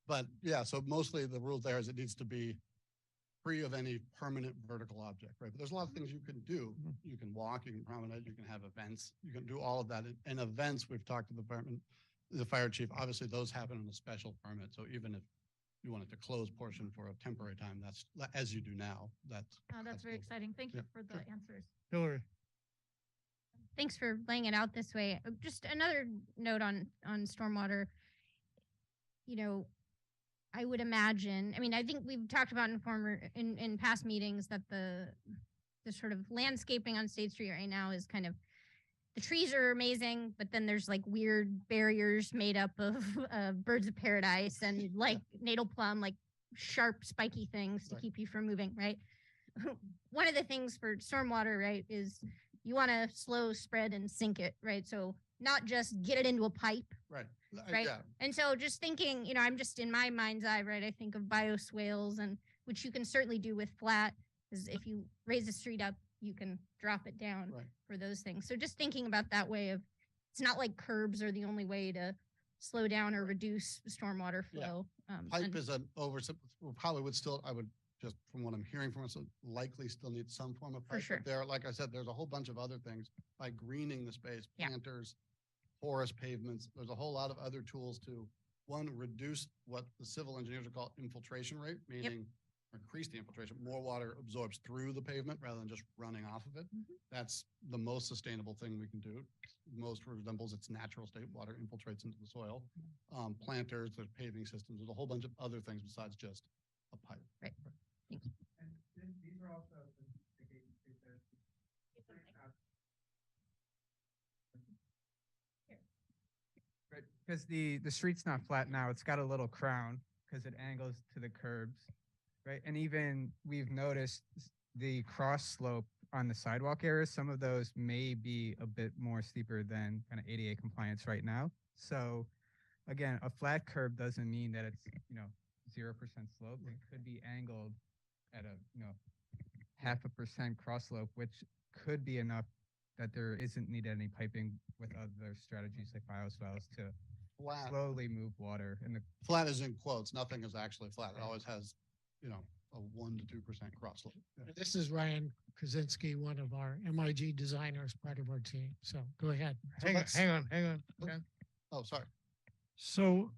But yeah, so mostly the rule there is it needs to be free of any permanent vertical object, right? But there's a lot of things you can do. You can walk, you can promenade, you can have events, you can do all of that. And events, we've talked to the fire chief, obviously those happen on a special permit. So even if you wanted to close portion for a temporary time, that's as you do now. That's very exciting. Thank you for the answers. Hillary. Thanks for laying it out this way. Just another note on stormwater. I would imagine, I think we've talked about in past meetings that the sort of landscaping on State Street right now is kind of, the trees are amazing, but then there's like weird barriers made up of birds of paradise and like natal plum, like sharp, spiky things to keep you from moving, right? One of the things for stormwater, right, is you want to slow spread and sink it, right? So not just get it into a pipe. Right. Right. Yeah. And so just thinking, I'm just in my mind's eye, right? I think of bioswales and which you can certainly do with flat, because if you raise the street up, you can drop it down Right. for those things. So just thinking about that way of, it's not like curbs are the only way to slow down or reduce stormwater Yeah. flow. Pipe and- is an probably would still, I would just from what I'm hearing from us, likely still need some form of For pipe. But sure. there, like I said, there's a whole bunch of other things by greening the space, Yeah. planters, porous pavements. There's a whole lot of other tools to, one, reduce what the civil engineers would call infiltration rate, meaning increase the infiltration. More water absorbs through the pavement rather than just running off of it. That's the most sustainable thing we can do. Most resembles its natural state. Water infiltrates into the soil. Planters, there's paving systems. There's a whole bunch of other things besides just a pipe. Right. Thank you. And these are also right, because the street's not flat now. It's got a little crown because it angles to the curbs, right? And even we've noticed the cross slope on the sidewalk areas. Some of those may be a bit more steeper than kind of ADA compliance right now. So again, a flat curb doesn't mean that it's, 0% slope. It could be angled at a, 0.5% cross slope, which could be enough that there isn't needed any piping with other strategies like bioswales to Flat. slowly move water in the Flat is in quotes. Nothing is actually flat. It always has, a 1 to 2% cross slope. Yeah. This is Ryan Krasinski, one of our MIG designers, part of our team. So go ahead. Hang on. Okay. Oh, sorry. So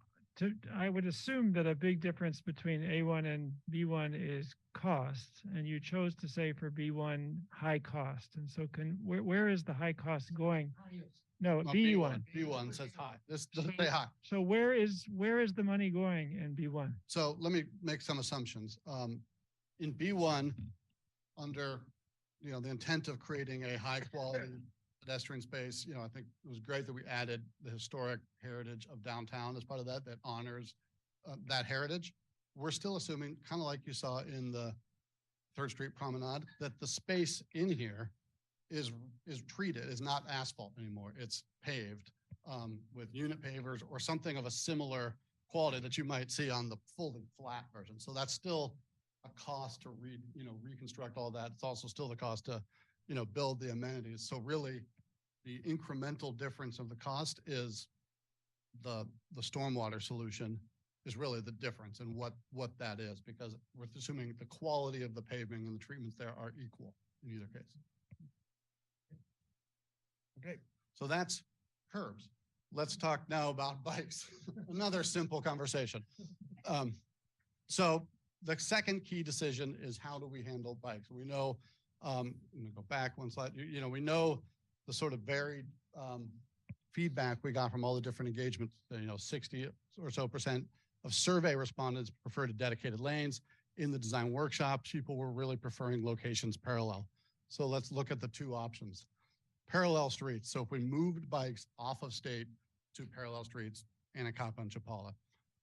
I would assume that a big difference between A1 and B1 is cost, and you chose to say for B1 high cost. And so where is the high cost going? No, Not B1. B1 says high. This doesn't say high. So where is the money going in B1? So let me make some assumptions. In B1, under, the intent of creating a high quality pedestrian space, I think it was great that we added the historic heritage of downtown as part of that honors that heritage. We're still assuming, kind of like you saw in the 3rd Street Promenade, that the space in here is treated, is not asphalt anymore. It's paved with unit pavers or something of a similar quality that you might see on the fully flat version. So that's still a cost to reconstruct all that. It's also still the cost to, build the amenities. So really the incremental difference of the cost is the stormwater solution is really the difference in what that is, because we're assuming the quality of the paving and the treatments there are equal in either case. Okay, so that's curbs. Let's talk now about bikes. Another simple conversation. So the second key decision is how do we handle bikes? We know, I'm gonna go back one slide. We know the sort of varied feedback we got from all the different engagements. 60 or so % of survey respondents prefer to dedicated lanes. In the design workshops, people were really preferring locations parallel. So let's look at the two options. Parallel streets. So if we moved bikes off of state to parallel streets, Anacapa and Chapala,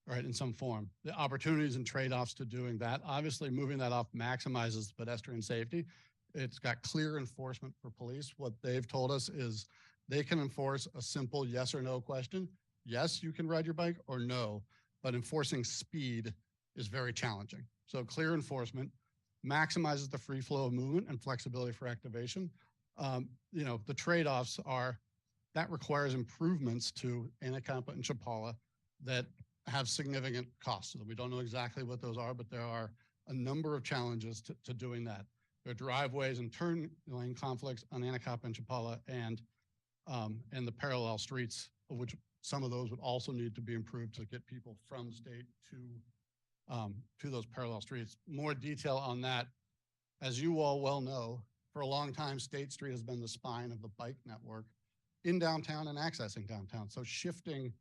right, in some form, the opportunities and trade-offs to doing that, obviously moving that off maximizes pedestrian safety. It's got clear enforcement for police. What they've told us is they can enforce a simple yes or no question. Yes, you can ride your bike, or no, but enforcing speed is very challenging. So clear enforcement maximizes the free flow of movement and flexibility for activation. The trade-offs are that requires improvements to Anacapa and Chapala that have significant costs. So we don't know exactly what those are, but there are a number of challenges to doing that. There are driveways and turn lane conflicts on Anacapa and Chapala and the parallel streets, of which some of those would also need to be improved to get people from state to those parallel streets. More detail on that. As you all well know, for a long time, State Street has been the spine of the bike network in downtown and accessing downtown. So shifting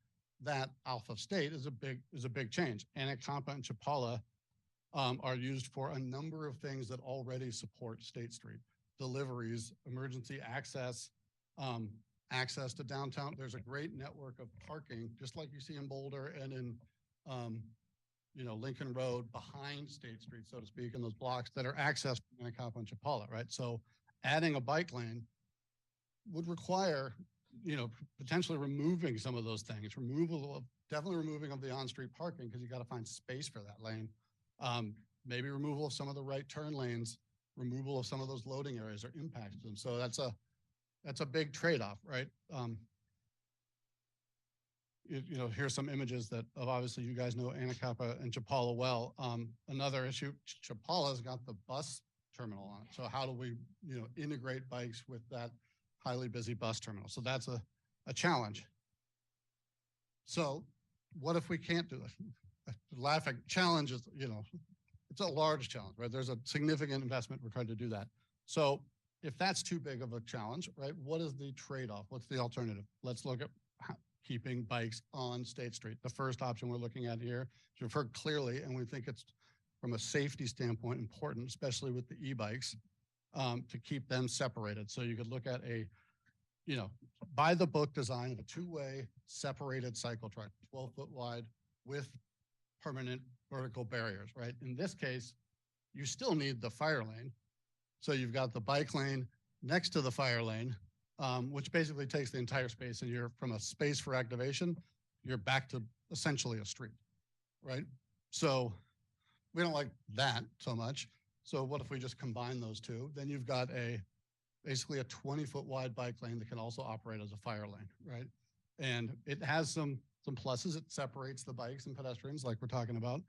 that off of state is a big change. Anacapa and Chapala are used for a number of things that already support State Street: deliveries, emergency access, access to downtown. There's a great network of parking, just like you see in Boulder and in Lincoln Road behind State Street, so to speak, in those blocks that are accessed from Anacapa and Chapala, right? So adding a bike lane would require, potentially removing some of those things, definitely removing of the on-street parking, because you got to find space for that lane. maybe removal of some of the right turn lanes, removal of some of those loading areas or impacts them. So that's a big trade-off, right? You know, here's some images that of obviously you guys know Anacapa and Chapala well. Another issue, Chapala's got the bus terminal on it. So how do we, you know, integrate bikes with that highly busy bus terminal? So that's a challenge. So what if we can't do it? Laughing challenge is, you know, it's a large challenge, right? There's a significant investment required to do that. So if that's too big of a challenge, right, what is the trade-off? What's the alternative? Let's look at keeping bikes on State Street. The first option we're looking at here, you've heard clearly, and we think it's from a safety standpoint important, especially with the e-bikes, to keep them separated. So you could look at a, you know, by the book design of a two-way separated cycle track, 12-foot wide with permanent vertical barriers, right? In this case, you still need the fire lane. So you've got the bike lane next to the fire lane, which basically takes the entire space, and you're from a space for activation, you're back to essentially a street, right? So we don't like that so much. So what if we just combine those two? Then you've got basically a 20-foot wide bike lane that can also operate as a fire lane, right? And it has some pluses. It separates the bikes and pedestrians like we're talking about.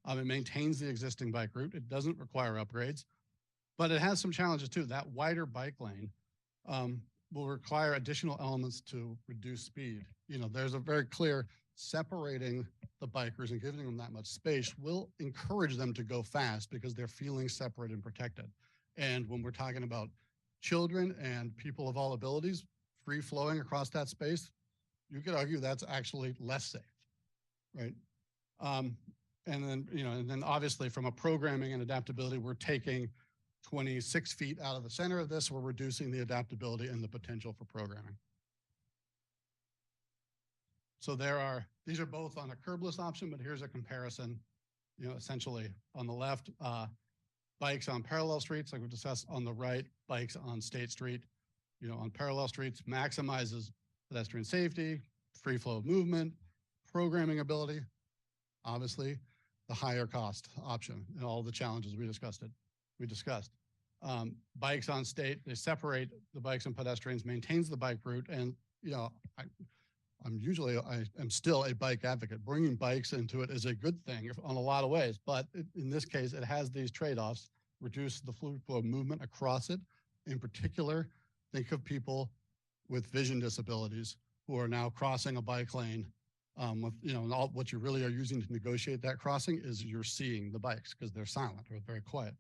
It maintains the existing bike route. It doesn't require upgrades, but it has some challenges too. That wider bike lane will require additional elements to reduce speed. You know, there's a very clear separating the bikers and giving them that much space will encourage them to go fast because they're feeling separate and protected. And when we're talking about children and people of all abilities free flowing across that space, you could argue that's actually less safe, right? And then, you know, and then obviously from a programming and adaptability, we're taking 26 feet out of the center of this, we're reducing the adaptability and the potential for programming. So these are both on a curbless option, but here's a comparison, you know, essentially on the left, bikes on parallel streets, like we discussed, on the right, bikes on State Street, you know, on parallel streets, maximizes pedestrian safety, free flow of movement, programming ability, obviously the higher cost option and all the challenges we discussed. Bikes on State, they separate the bikes and pedestrians, maintains the bike route. And, you know, I am still a bike advocate. Bringing bikes into it is a good thing on a lot of ways, but in this case, it has these trade-offs, reduce the fluid flow of movement across it. In particular, think of people with vision disabilities who are now crossing a bike lane with, you know, and all what you really are using to negotiate that crossing is you're seeing the bikes because they're silent or very quiet.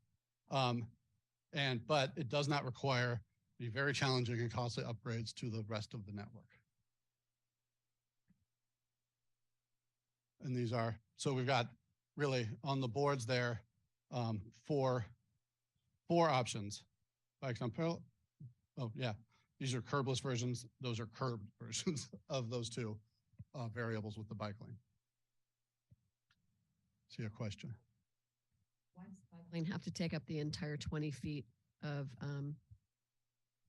But it does not require the very challenging and costly upgrades to the rest of the network. And these are, so we've got really on the boards there, four options. Bikes on parallel. Oh yeah, these are curbless versions. Those are curbed versions of those two variables with the bike lane. See a question. Why does the bike lane have to take up the entire 20 feet of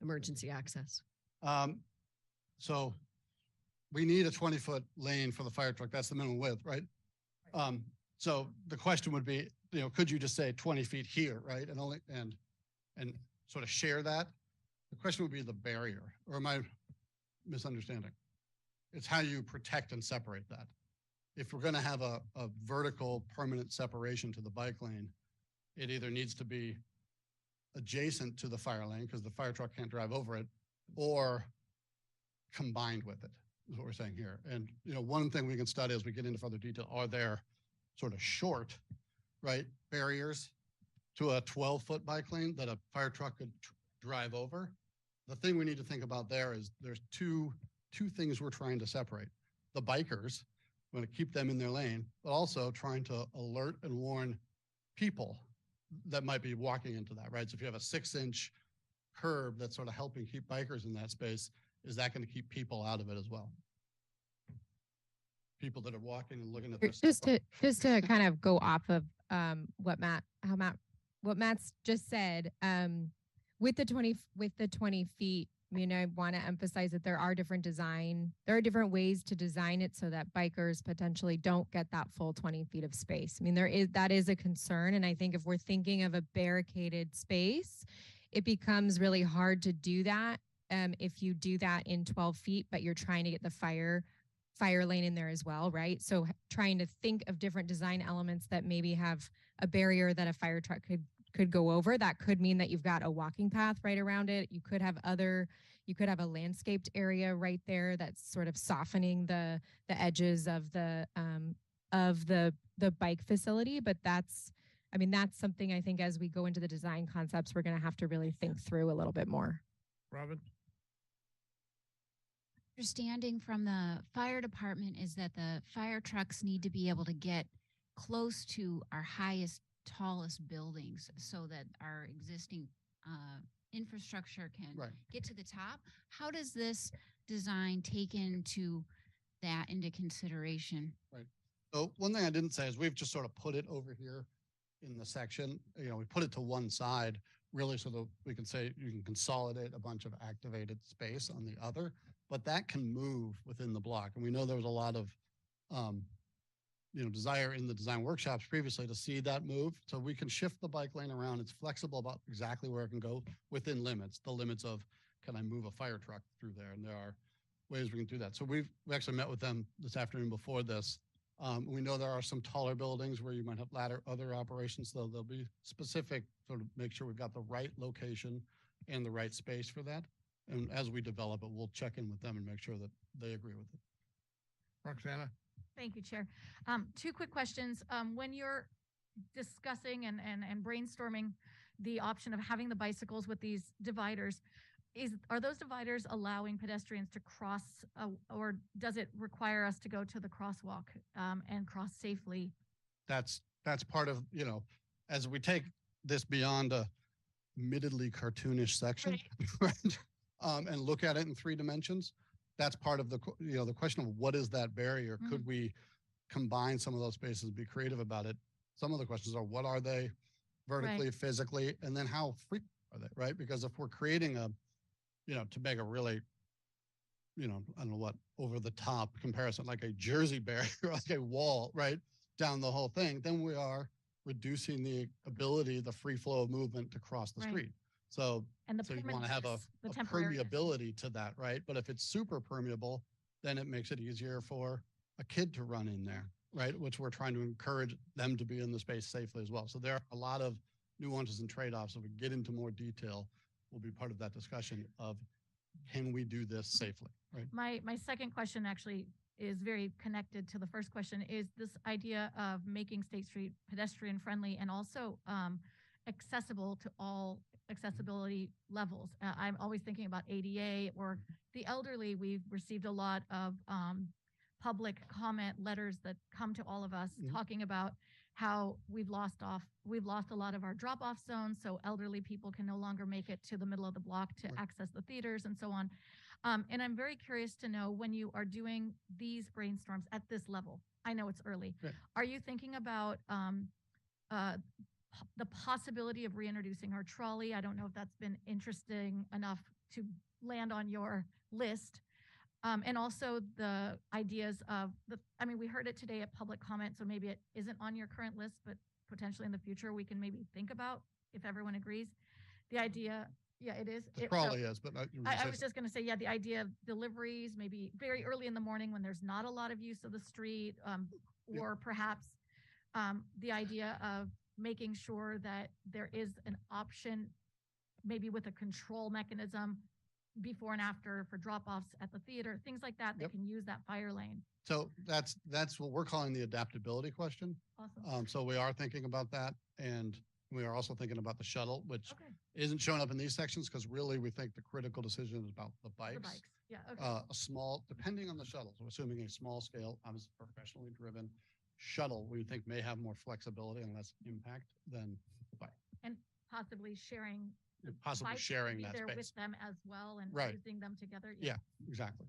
emergency access? So we need a 20-foot lane for the fire truck. That's the minimum width, right? So the question would be, you know, could you just say 20 feet here, right? And sort of share that? The question would be the barrier, or am I misunderstanding? It's how you protect and separate that. If we're going to have a vertical permanent separation to the bike lane, it either needs to be adjacent to the fire lane because the fire truck can't drive over it, or combined with it, is what we're saying here. And, you know, one thing we can study as we get into further detail, are there sort of short, right, barriers to a 12-foot bike lane that a fire truck could drive over? The thing we need to think about there is there's two things we're trying to separate. The bikers, we want to keep them in their lane, but also trying to alert and warn people that might be walking into that, right? So if you have a 6-inch curb that's sort of helping keep bikers in that space, is that going to keep people out of it as well? People that are walking and looking at this. Just to kind of go off of what Matt's just said, with the 20 feet I mean, I want to emphasize that there are different ways to design it so that bikers potentially don't get that full 20 feet of space. I mean, that is a concern. And I think if we're thinking of a barricaded space, it becomes really hard to do that. If you do that in 12 feet, but you're trying to get the fire lane in there as well, right? So trying to think of different design elements that maybe have a barrier that a fire truck could go over. That could mean that you've got a walking path right around it. You could have a landscaped area right there that's sort of softening the edges of the bike facility. But that's something I think as we go into the design concepts, we're going to have to really think through a little bit more. Robin? Understanding from the fire department is that the fire trucks need to be able to get close to our highest, tallest buildings so that our existing infrastructure can get to the top. How does this design take into consideration? Right. So one thing I didn't say is we've just sort of put it over here in the section. You know, we put it to one side really so that we can say you can consolidate a bunch of activated space on the other, but that can move within the block. And we know there was a lot of desire in the design workshops previously to see that move. So we can shift the bike lane around. It's flexible about exactly where it can go within limits, the limits of can I move a fire truck through there? And there are ways we can do that. So we actually met with them this afternoon before this. We know there are some taller buildings where you might have other operations, though there'll be specific sort of make sure we've got the right location and the right space for that. And as we develop it, we'll check in with them and make sure that they agree with it. Roxana? Thank you, Chair. Two quick questions. When you're discussing and brainstorming the option of having the bicycles with these dividers, are those dividers allowing pedestrians to cross, or does it require us to go to the crosswalk and cross safely? That's part of, as we take this beyond a admittedly cartoonish section, right? And look at it in 3 dimensions. That's part of the question of what is that barrier? Could we combine some of those spaces, be creative about it? Some of the questions are, what are they vertically, physically, and then how frequent are they, right? Because if we're creating to make a really, I don't know what, over the top comparison, like a Jersey barrier, like a wall, right, down the whole thing, then we are reducing the ability, the free flow of movement to cross the street. So you want to have a permeability to that, right? But if it's super permeable, then it makes it easier for a kid to run in there, right? Which we're trying to encourage them to be in the space safely as well. So there are a lot of nuances and trade-offs. If we get into more detail, will be part of that discussion of can we do this safely, right? My second question actually is very connected to the first question, is this idea of making State Street pedestrian friendly and also accessible to all accessibility levels. I'm always thinking about ADA or the elderly. We've received a lot of public comment letters that come to all of us talking about how we've lost a lot of our drop-off zones, so elderly people can no longer make it to the middle of the block to access the theaters and so on. And I'm very curious to know, when you are doing these brainstorms at this level, I know it's early, are you thinking about the possibility of reintroducing our trolley? I don't know if that's been interesting enough to land on your list. And also the ideas of we heard it today at public comment, so maybe it isn't on your current list, but potentially in the future we can maybe think about, if everyone agrees. The idea, it is. It probably is, but I was just going to say, the idea of deliveries, maybe very early in the morning when there's not a lot of use of the street, or perhaps the idea of making sure that there is an option, maybe with a control mechanism before and after for drop-offs at the theater, things like that, that can use that fire lane. So that's what we're calling the adaptability question. Awesome. So we are thinking about that, and we are also thinking about the shuttle, which isn't showing up in these sections because really we think the critical decision is about the bikes. The bikes, yeah. Okay. A small, depending on the shuttle, so assuming a small scale, obviously professionally driven shuttle, we think may have more flexibility and less impact than the bike. And possibly sharing. Sharing that there space with them as well and using them together. Yeah, exactly.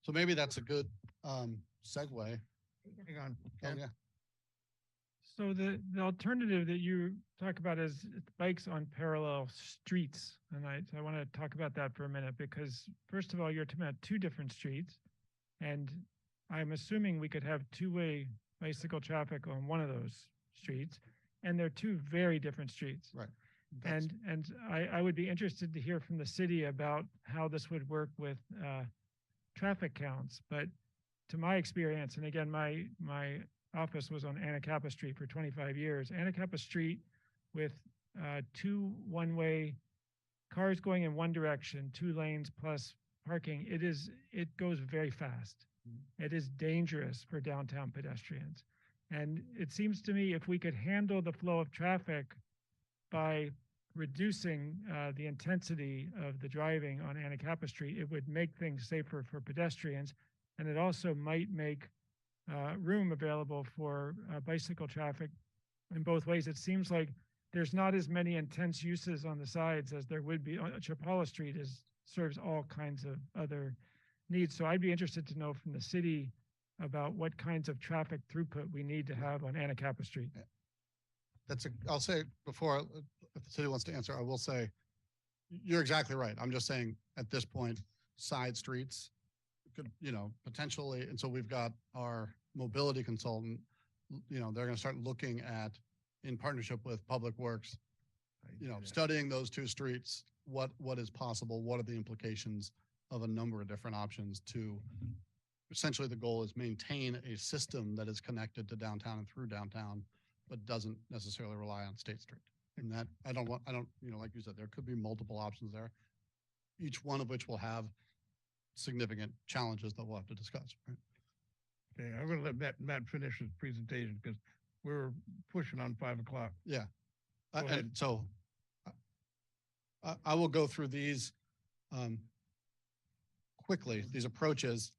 So maybe that's a good segue. Hang on. Oh, yeah. So the alternative that you talk about is bikes on parallel streets. And I want to talk about that for a minute because first of all, you're talking about two different streets. And I'm assuming we could have two-way bicycle traffic on one of those streets. And they're two very different streets. Right. And I would be interested to hear from the city about how this would work with traffic counts. But to my experience, and again, my office was on Anacapa Street for 25 years. Anacapa Street with two one-way cars going in one direction, 2 lanes plus parking, it goes very fast. It is dangerous for downtown pedestrians. And it seems to me if we could handle the flow of traffic by reducing the intensity of the driving on Anacapa Street, it would make things safer for pedestrians. And it also might make room available for bicycle traffic in both ways. It seems like there's not as many intense uses on the sides as there would be. Chapala Street serves all kinds of other needs. So I'd be interested to know from the city about what kinds of traffic throughput we need to have on Anacapa Street. I'll say before, if the city wants to answer, I will say, you're exactly right. I'm just saying at this point, side streets could, potentially, and so we've got our mobility consultant, they're going to start looking at, in partnership with Public Works, studying those two streets, what is possible, what are the implications of a number of different options to, essentially the goal is maintain a system that is connected to downtown and through downtown, but doesn't necessarily rely on State Street. And that, I don't, like you said, there could be multiple options there, each one of which will have significant challenges that we'll have to discuss. Right? Okay, I'm going to let Matt finish his presentation because we're pushing on 5 o'clock. Yeah. And so I will go through these quickly, these approaches,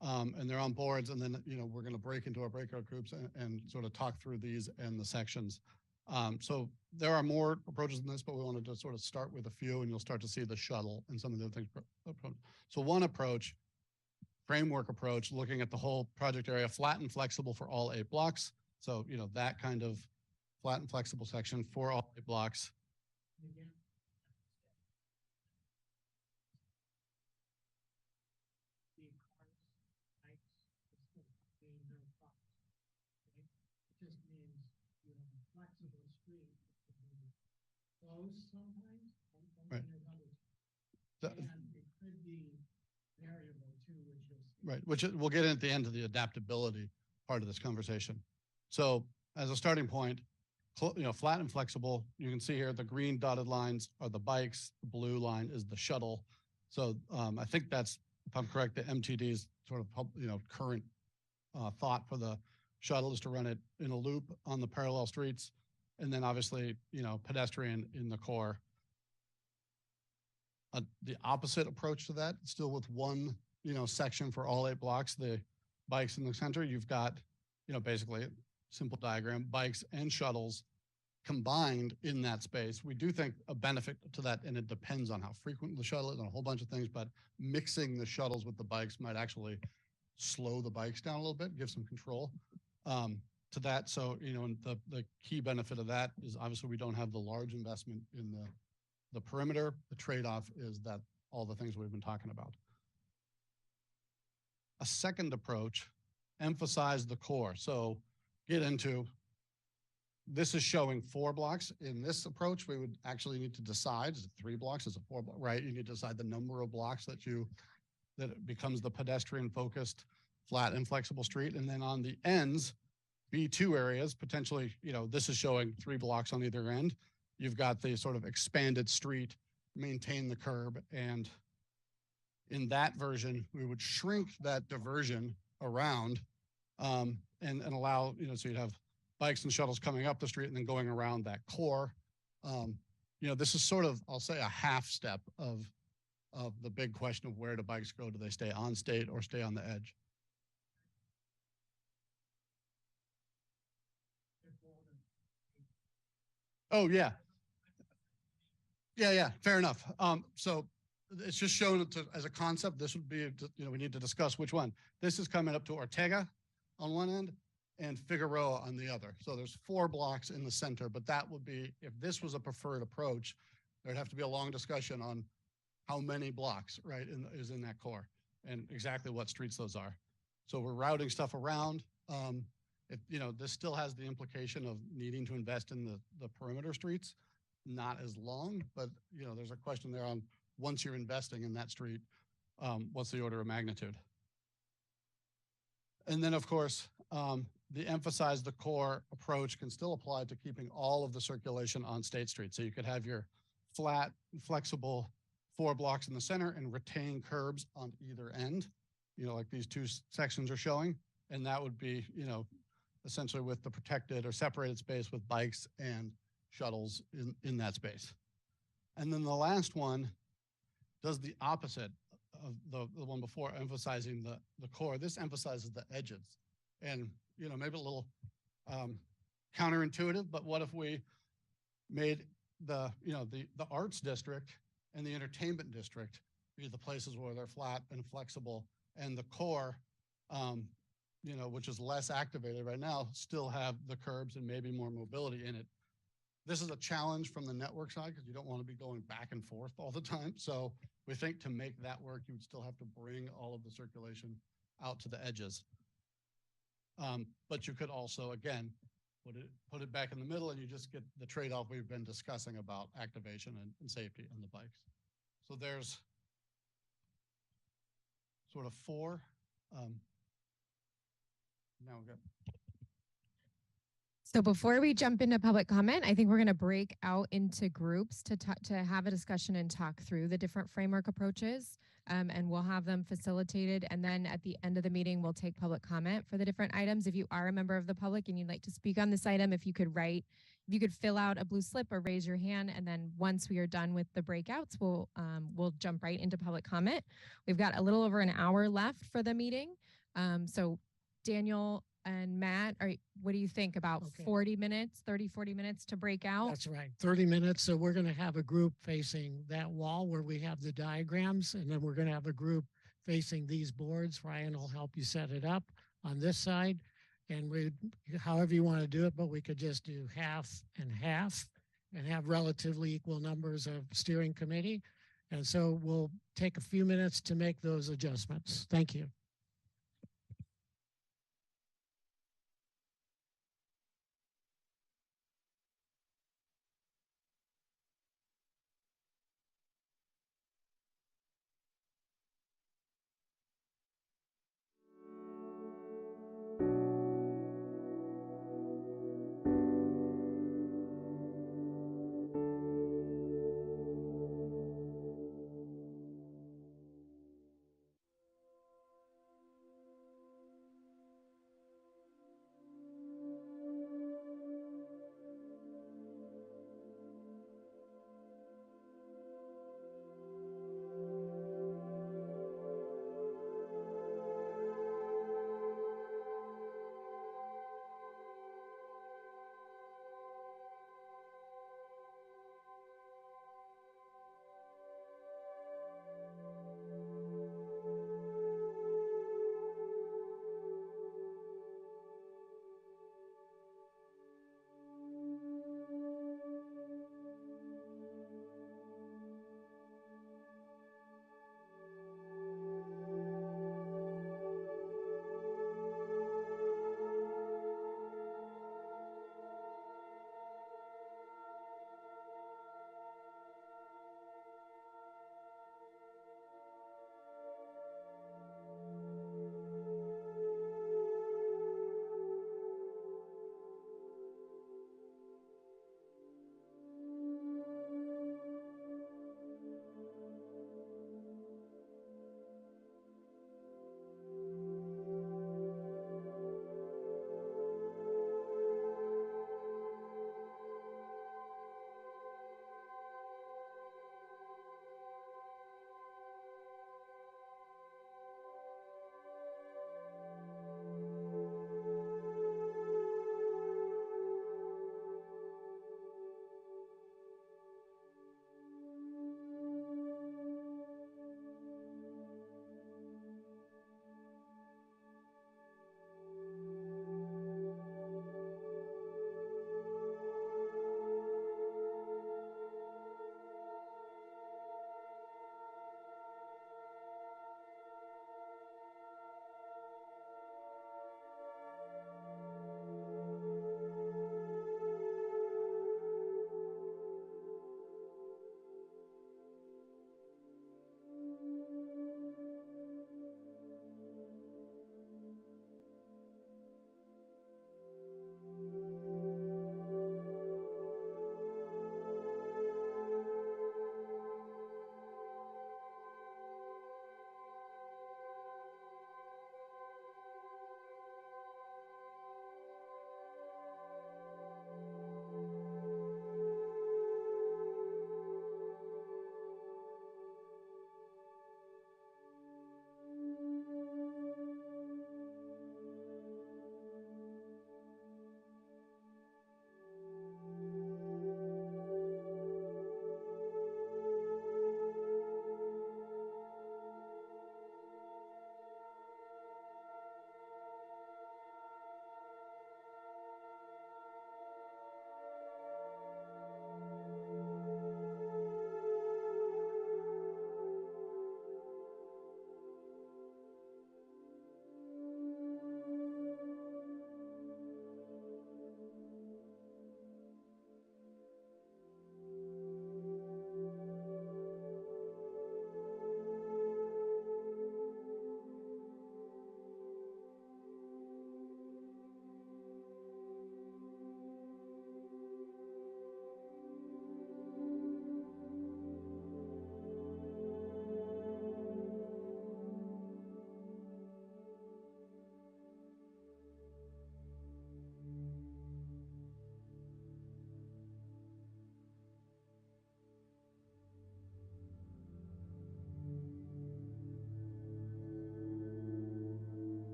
and they're on boards. And then, we're going to break into our breakout groups and sort of talk through these and the sections. So there are more approaches than this, but we wanted to sort of start with a few, and you'll start to see the shuttle and some of the other things. So one approach, framework approach, looking at the whole project area, flat and flexible for all 8 blocks. So, that kind of flat and flexible section for all 8 blocks. Close sometimes, Right. And it could be variable too, which is Right, which we'll get in at the end of the adaptability part of this conversation. So as a starting point, flat and flexible, you can see here the green dotted lines are the bikes, the blue line is the shuttle. So I think that's, if I'm correct, the MTD's sort of, current thought for the shuttle is to run it in a loop on the parallel streets. And then obviously, pedestrian in the core. The opposite approach to that, still with one, section for all 8 blocks, the bikes in the center, you've got, basically simple diagram, bikes and shuttles combined in that space. We do think a benefit to that, and it depends on how frequent the shuttle is and a whole bunch of things, but mixing the shuttles with the bikes might actually slow the bikes down a little bit, give some control. To that. So, and the key benefit of that is obviously we don't have the large investment in the perimeter. The trade-off is that all the things we've been talking about. A second approach, emphasize the core. So get into, this is showing 4 blocks. In this approach, we would actually need to decide, is it 3 blocks, is it 4 blocks, right? You need to decide the number of blocks that it becomes the pedestrian focused, flat and flexible street. And then on the ends, B2 areas, potentially, this is showing 3 blocks on either end. You've got the sort of expanded street, maintain the curb. And in that version, we would shrink that diversion around and allow, so you'd have bikes and shuttles coming up the street and then going around that core. This is sort of, I'll say, a half step of the big question of where do bikes go? Do they stay on state or stay on the edge? Oh, yeah. Yeah, fair enough. So it's just shown as a concept. This would be, we need to discuss which one. This is coming up to Ortega on one end, and Figueroa on the other. So there's 4 blocks in the center, but that would be, if this was a preferred approach, there'd have to be a long discussion on how many blocks, right, is in that core and exactly what streets those are. So we're routing stuff around. This still has the implication of needing to invest in the perimeter streets, not as long, but there's a question there on once you're investing in that street, what's the order of magnitude? And then of course, the emphasize the core approach can still apply to keeping all of the circulation on State Street. So you could have your flat, flexible 4 blocks in the center and retain curbs on either end, like these 2 sections are showing. And that would be, essentially with the protected or separated space with bikes and shuttles in that space. And then the last one does the opposite of the one before, emphasizing the core. This emphasizes the edges. And, maybe a little counterintuitive, but what if we made the arts district and the entertainment district be the places where they're flat and flexible, and the core, which is less activated right now, still have the curbs and maybe more mobility in it. This is a challenge from the network side because you don't want to be going back and forth all the time. So we think to make that work, you would still have to bring all of the circulation out to the edges. But you could also, again, put it back in the middle, and you just get the trade-off we've been discussing about activation and safety on the bikes. So there's sort of 4. Now we've got. So before we jump into public comment, I think we're going to break out into groups to have a discussion and talk through the different framework approaches. And we'll have them facilitated. And then at the end of the meeting, we'll take public comment for the different items. If you are a member of the public and you'd like to speak on this item, if you could fill out a blue slip or raise your hand. And then once we are done with the breakouts, we'll jump right into public comment. We've got a little over an hour left for the meeting. So Daniel and Matt, what do you think about 40 minutes, 30, 40 minutes to break out? That's right, 30 minutes. So we're going to have a group facing that wall where we have the diagrams, and then we're going to have a group facing these boards. Ryan will help you set it up on this side, and however you want to do it, but we could just do half and half and have relatively equal numbers of steering committee. And so we'll take a few minutes to make those adjustments. Thank you.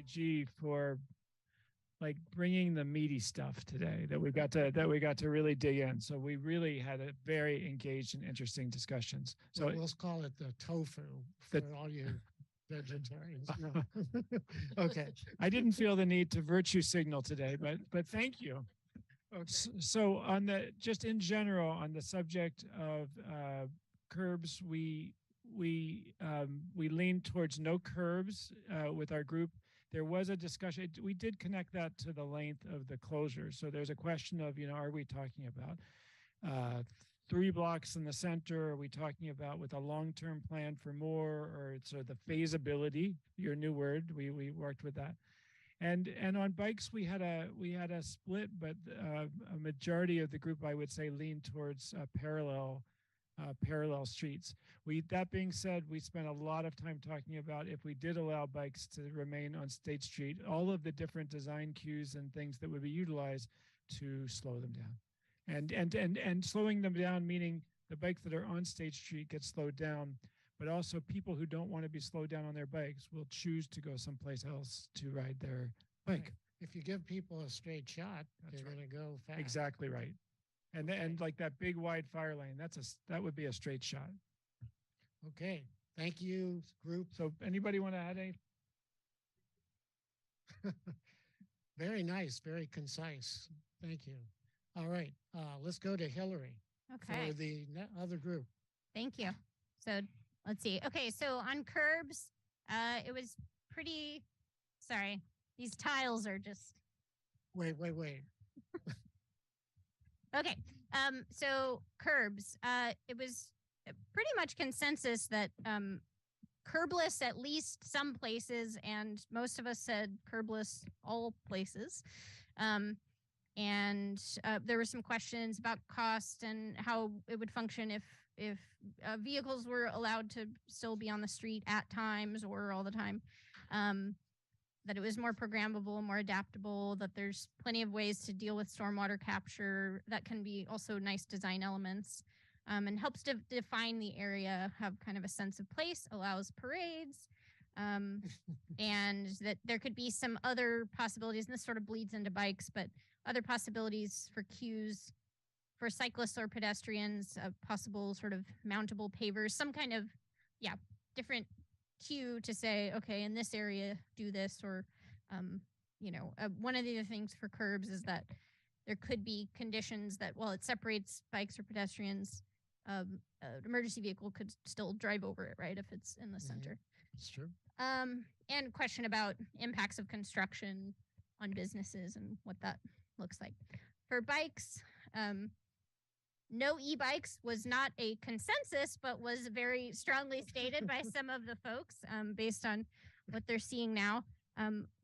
G for like bringing the meaty stuff today that we got to really dig in. So we really had a very engaged and interesting discussions. So We'll call it the tofu for all you vegetarians. No. Okay. I didn't feel the need to virtue signal today, but thank you. So on the just in general on the subject of curbs, we leaned towards no curbs with our group. There was a discussion. We did connect that to the length of the closure. So there's a question of, are we talking about 3 blocks in the center? Are we talking about with a long-term plan for more, or sort of the feasibility? Your new word. We worked with that. And on bikes, we had a split, but a majority of the group, I would say, leaned towards parallel streets. That being said, we spent a lot of time talking about if we did allow bikes to remain on State Street, all of the different design cues and things that would be utilized to slow them down. And slowing them down, meaning the bikes that are on State Street get slowed down, but also people who don't want to be slowed down on their bikes will choose to go someplace else to ride their bike. Right. If you give people a straight shot, they're going to go fast. Exactly right. And like that big wide fire lane, that would be a straight shot. Okay. Thank you, group. So anybody want to add anything? Very nice, very concise. Thank you. All right. Let's go to Hillary. Okay. For the other group. Thank you. So let's see. Okay, so on curbs, it was pretty. Sorry, these tiles are just. Wait. Okay. So curbs. It was pretty much consensus that curbless at least some places, and most of us said curbless all places. And there were some questions about cost and how it would function if vehicles were allowed to still be on the street at times or all the time. That it was more programmable, more adaptable, that there's plenty of ways to deal with stormwater capture that can be also nice design elements, and helps to define the area, have kind of a sense of place, allows parades, and that there could be some other possibilities, and this sort of bleeds into bikes, but other possibilities for queues for cyclists or pedestrians, possible sort of mountable pavers, some kind of, different cue to say, okay, in this area, do this, or, one of the other things for curbs is that there could be conditions that while it separates bikes or pedestrians, an emergency vehicle could still drive over it, right, if it's in the center. It's true. And question about impacts of construction on businesses and what that looks like. For bikes, no e-bikes was not a consensus, but was very strongly stated by some of the folks based on what they're seeing now.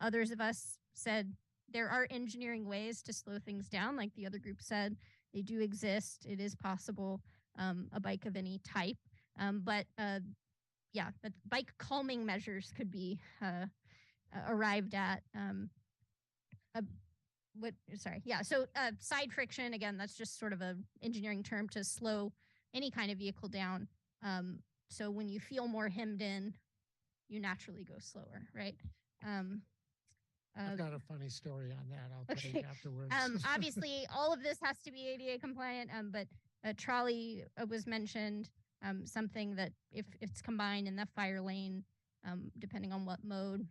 Others of us said there are engineering ways to slow things down, like the other group said. They do exist. It is possible, a bike of any type. But bike calming measures could be arrived at. Side friction, again, that's just sort of an engineering term to slow any kind of vehicle down. So when you feel more hemmed in, you naturally go slower, right? I've got a funny story on that. I'll tell you afterwards. Obviously, all of this has to be ADA compliant, but a trolley was mentioned, something that if it's combined in the fire lane, depending on what mode,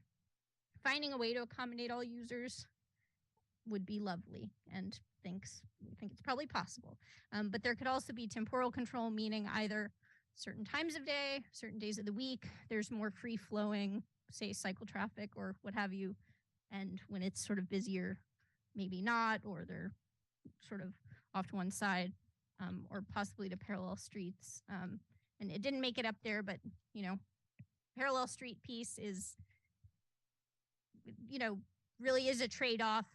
finding a way to accommodate all users would be lovely, and we think it's probably possible. But there could also be temporal control, meaning either certain times of day, certain days of the week, there's more free flowing, say cycle traffic or what have you. And when it's sort of busier, maybe not, or they're sort of off to one side, or possibly to parallel streets. And it didn't make it up there, but parallel street piece is, really is a trade-off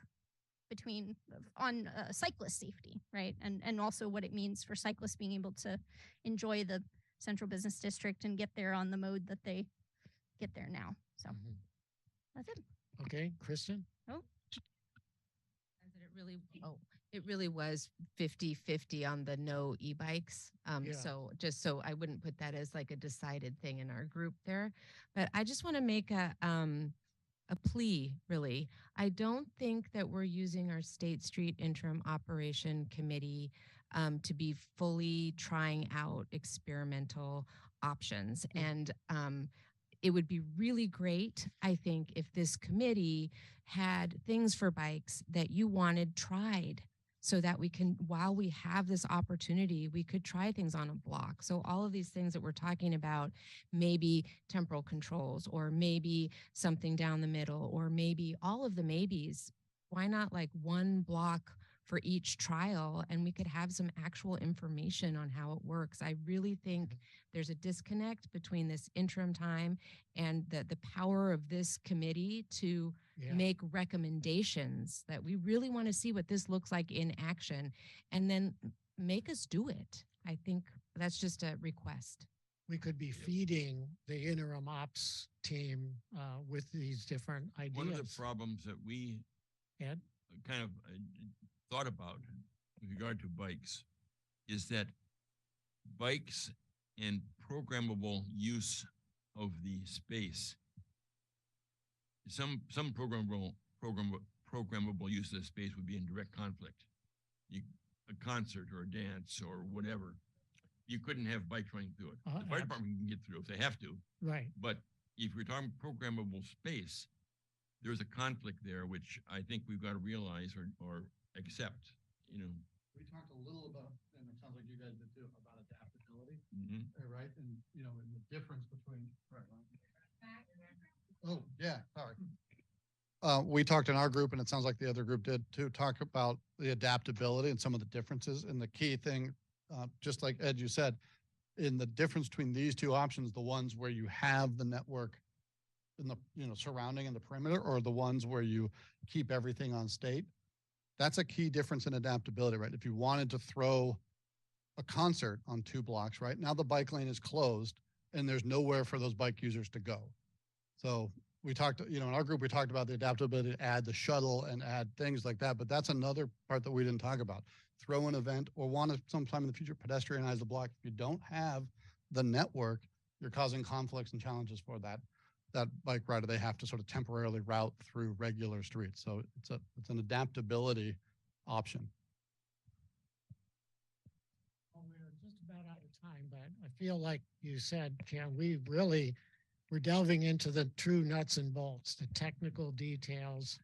between on cyclist safety, right? And also what it means for cyclists being able to enjoy the central business district and get there on the mode that they get there now. So that's it. Okay, Kristen? It really was 50-50 on the no e-bikes. So just so I wouldn't put that as like a decided thing in our group there. But I just want to make a plea, really. I don't think that we're using our State Street Interim Operation Committee to be fully trying out experimental options. And it would be really great, I think, if this committee had things for bikes that you wanted tried so that we can, while we have this opportunity, we could try things on a block. So all of these things that we're talking about, maybe temporal controls, or maybe something down the middle, or maybe all of the maybes. Why not like one block for each trial, and we could have some actual information on how it works? I really think there's a disconnect between this interim time and the power of this committee to make recommendations that we really want to see what this looks like in action, and then make us do it. I think that's just a request. We could be feeding the interim ops team with these different ideas. One of the problems that we Ed? kind of thought about with regard to bikes is that bikes and programmable use of the space, some programmable use of the space would be in direct conflict. A concert or a dance or whatever, you couldn't have bikes running through it. The fire department can get through if they have to. Right. But if we're talking programmable space, there's a conflict there, which I think we've got to realize or accept, you know. We talked a little about, and it sounds like you guys did too, about adaptability, Mm-hmm. right? And, you know, and the difference between. Oh, yeah, sorry. We talked in our group, and it sounds like the other group did too, talk about the adaptability and some of the differences. And the key thing, just like Ed, you said, in the difference between these two options, the ones where you have the network in the, you know, surrounding in the perimeter, or the ones where you keep everything on state, that's a key difference in adaptability, right? If you wanted to throw a concert on 2 blocks, right? Now the bike lane is closed and there's nowhere for those bike users to go. So we talked, you know, in our group, we talked about the adaptability to add the shuttle and add things like that, but that's another part that we didn't talk about. Throw an event or want to sometime in the future pedestrianize the block. If you don't have the network, you're causing conflicts and challenges for that bike rider. They have to sort of temporarily route through regular streets. So it's an adaptability option. Well, we're just about out of time, but I feel like you said, Ken, we're delving into the true nuts and bolts, the technical details.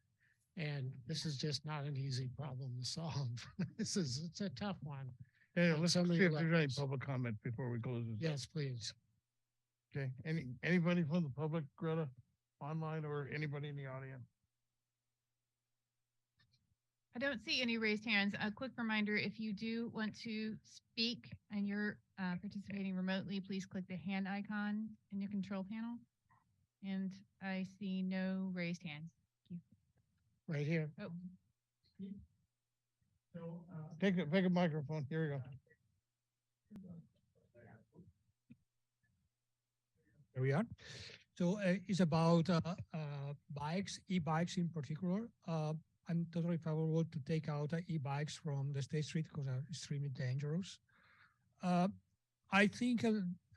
And this is just not an easy problem to solve. It's a tough one. Yeah, on let's so see many if there's any levels. public comment before we close this. Yes, please. Okay, anybody from the public, Greta, online, or anybody in the audience? I don't see any raised hands. A quick reminder, if you do want to speak and you're participating remotely, please click the hand icon in your control panel. And I see no raised hands. Thank you. Right here. Oh. Take a microphone. Here we go. There we are. So it's about bikes, e-bikes in particular. I'm totally favorable to take out e-bikes from the State Street because they're extremely dangerous. I think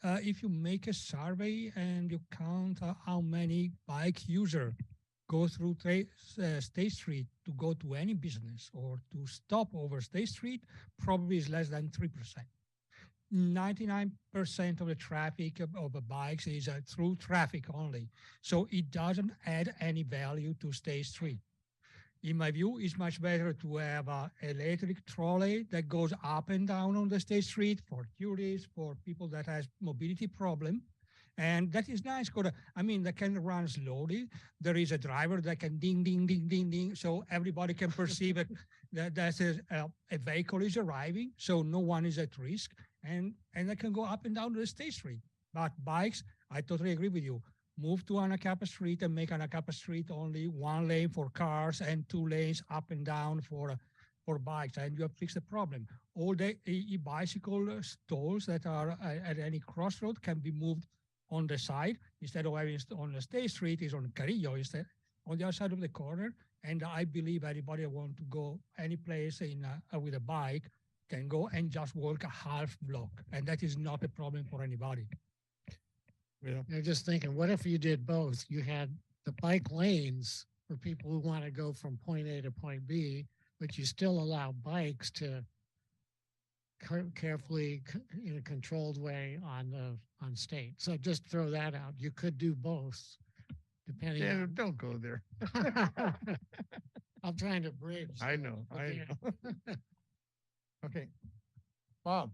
if you make a survey and you count how many bike users go through State Street to go to any business or to stop over State Street, probably is less than 3%. 99% of the traffic of the bikes is through traffic only. So it doesn't add any value to State Street. In my view, it's much better to have an electric trolley that goes up and down on the State Street for tourists, for people that has mobility problem. And that is nice. I mean, they can run slowly. There is a driver that can ding, ding, ding, ding, ding. So everybody can perceive it, that a vehicle is arriving. So no one is at risk. And they can go up and down the State Street. But bikes, I totally agree with you. Move to Anacapa Street and make Anacapa Street only 1 lane for cars and 2 lanes up and down for bikes, and you have fixed the problem. All the e-bicycle stalls that are at any crossroad can be moved on the side instead of having on the State Street is on Carrillo instead on the other side of the corner. And I believe anybody who want to go any place with a bike can go and just walk a half block, and that is not a problem for anybody. Yeah. I'm just thinking, what if you did both? You had the bike lanes for people who want to go from point A to point B, but you still allow bikes to carefully in a controlled way on state. So just throw that out. You could do both depending Yeah, on. don't go there. I'm trying to bridge. I the- know, the I gap. know. Okay. Bob.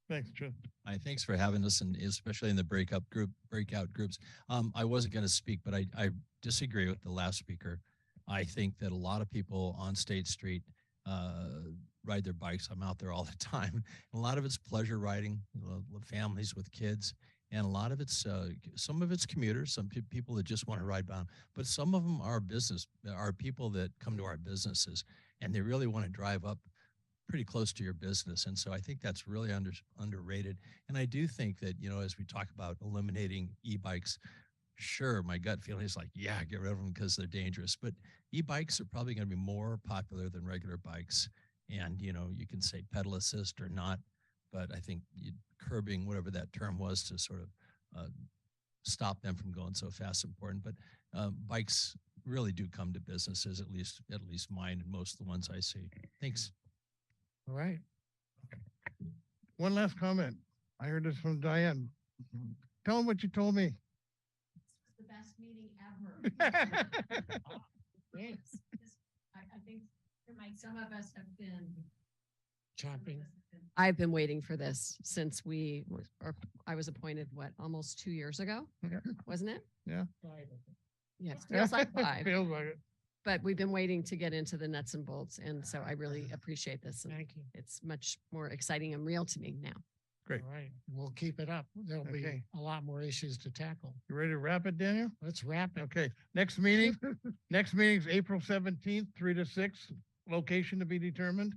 Thanks, Joe. Hi, thanks for having us, and especially in the breakout groups. I wasn't going to speak, but I disagree with the last speaker. I think that a lot of people on State Street ride their bikes. I'm out there all the time. A lot of it's pleasure riding, families with kids, and a lot of it's some of it's commuters, some people that just want to ride by, but some of them are people that come to our businesses, and they really want to drive up pretty close to your business. And so I think that's really underrated. And I do think that, as we talk about eliminating e-bikes, sure, my gut feeling is like, yeah, get rid of them because they're dangerous. But e-bikes are probably going to be more popular than regular bikes. And, you can say pedal assist or not, but I think curbing whatever that term was to sort of stop them from going so fast is important. But bikes really do come to businesses, at least mine and most of the ones I see. Thanks. All right. One last comment. I heard this from Diane. Tell them what you told me. The best meeting ever. Thanks. I think some of us have been Chopping. I've been waiting for this since I was appointed, almost 2 years ago, wasn't it? Yeah. Yes, feels like 5. Feels like it. But we've been waiting to get into the nuts and bolts. And so I really appreciate this. And Thank you. it's much more exciting and real to me now. Great. All right. We'll keep it up. There'll be Okay. a lot more issues to tackle. You ready to wrap it, Daniel? Let's wrap it. Okay, next meeting is April 17th, 3 to 6, location to be determined.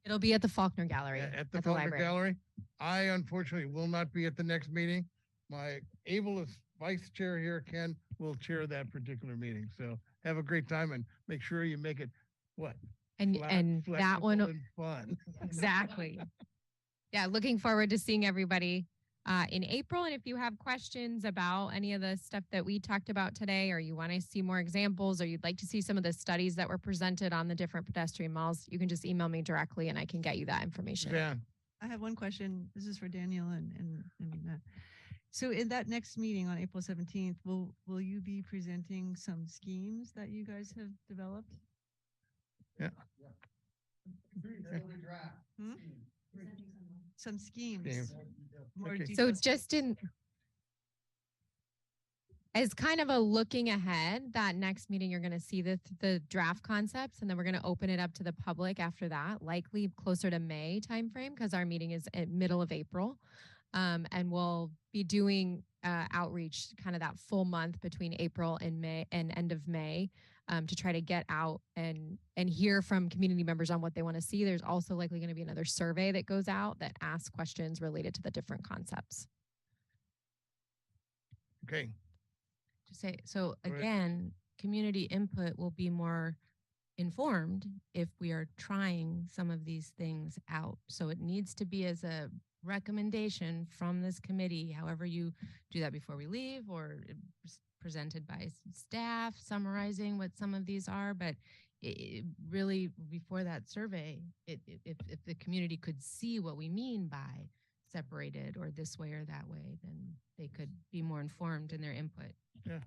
It'll be at the Faulkner Gallery. At the Faulkner library. Gallery. I unfortunately will not be at the next meeting. My ableist vice chair here, Ken, will chair that particular meeting. So have a great time and make sure you make it, what? And flat, and that flexible, one and fun. exactly. Yeah, looking forward to seeing everybody in April. And if you have questions about any of the stuff that we talked about today, or you want to see more examples, or you'd like to see some of the studies that were presented on the different pedestrian malls, you can just email me directly and I can get you that information. Yeah. I have one question. This is for Daniel and Matt. So in that next meeting on April 17th, will you be presenting some schemes that you guys have developed? Yeah. Hmm? Some schemes. Schemes. More Okay. So details. just as kind of a looking ahead, that next meeting, you're going to see the draft concepts, and then we're going to open it up to the public after that, likely closer to May timeframe, because our meeting is at middle of April. And we'll be doing outreach kind of that full month between April and May and end of May to try to get out and hear from community members on what they want to see. There's also likely going to be another survey that goes out that asks questions related to the different concepts. Okay. To say, so Go ahead. again, community input will be more informed if we are trying some of these things out. So it needs to be as a recommendation from this committee, however you do that before we leave, or presented by staff summarizing what some of these are. But it really, before that survey, if the community could see what we mean by separated or this way or that way, then they could be more informed in their input. Yeah.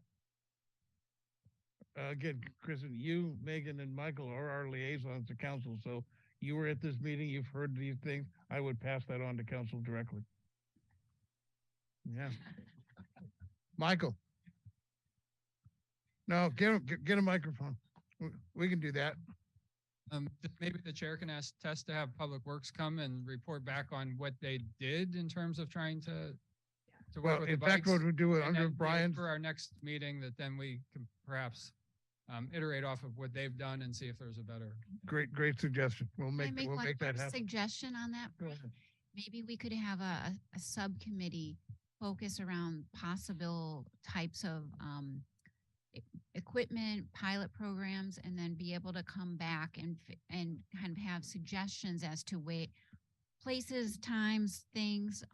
Again, Kristen, you, Megan, and Michael are our liaisons to council. So you were at this meeting, you've heard these things. I would pass that on to council directly. Yeah. Michael. No, get a microphone. We can do that. Maybe the chair can ask Tess to have Public Works come and report back on what they did in terms of trying to work Well, with in the fact, bikes. what we'll do it And under then maybe Brian's. for our next meeting, that then we can perhaps iterate off of what they've done and see if there's a better. Great suggestion. We'll Can I make, make we'll one make that quick happen. suggestion on that? Go Bree? ahead. Maybe we could have a subcommittee focus around possible types of equipment, pilot programs, and then be able to come back and kind of have suggestions as to places, times, things,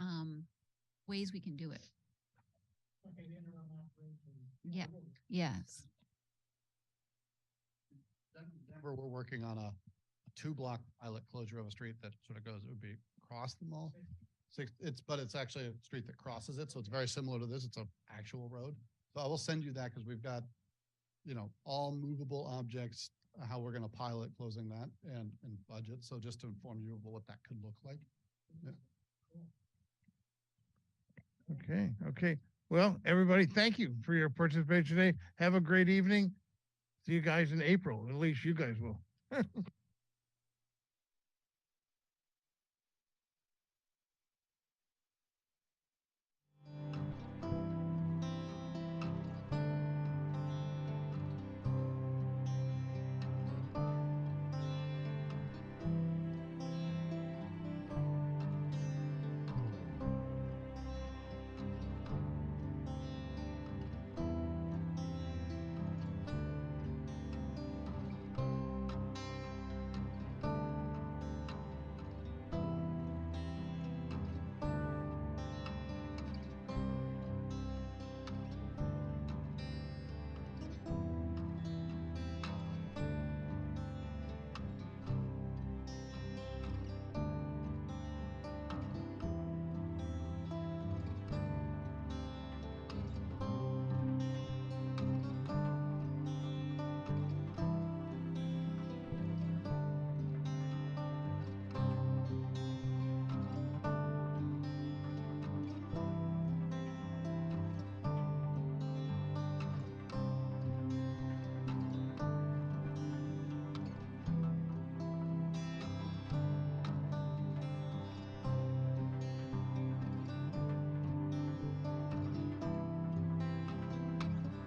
ways we can do it. Yeah, yes. Denver, we're working on a 2-block pilot closure of a street that sort of goes, it would be across the mall. But it's actually a street that crosses it. So it's very similar to this. It's an actual road. So I will send you that because we've got, all movable objects, how we're going to pilot closing that and budget. So just to inform you of what that could look like. Yeah. Okay. Well, everybody, thank you for your participation today. Have a great evening. See you guys in April. At least you guys will.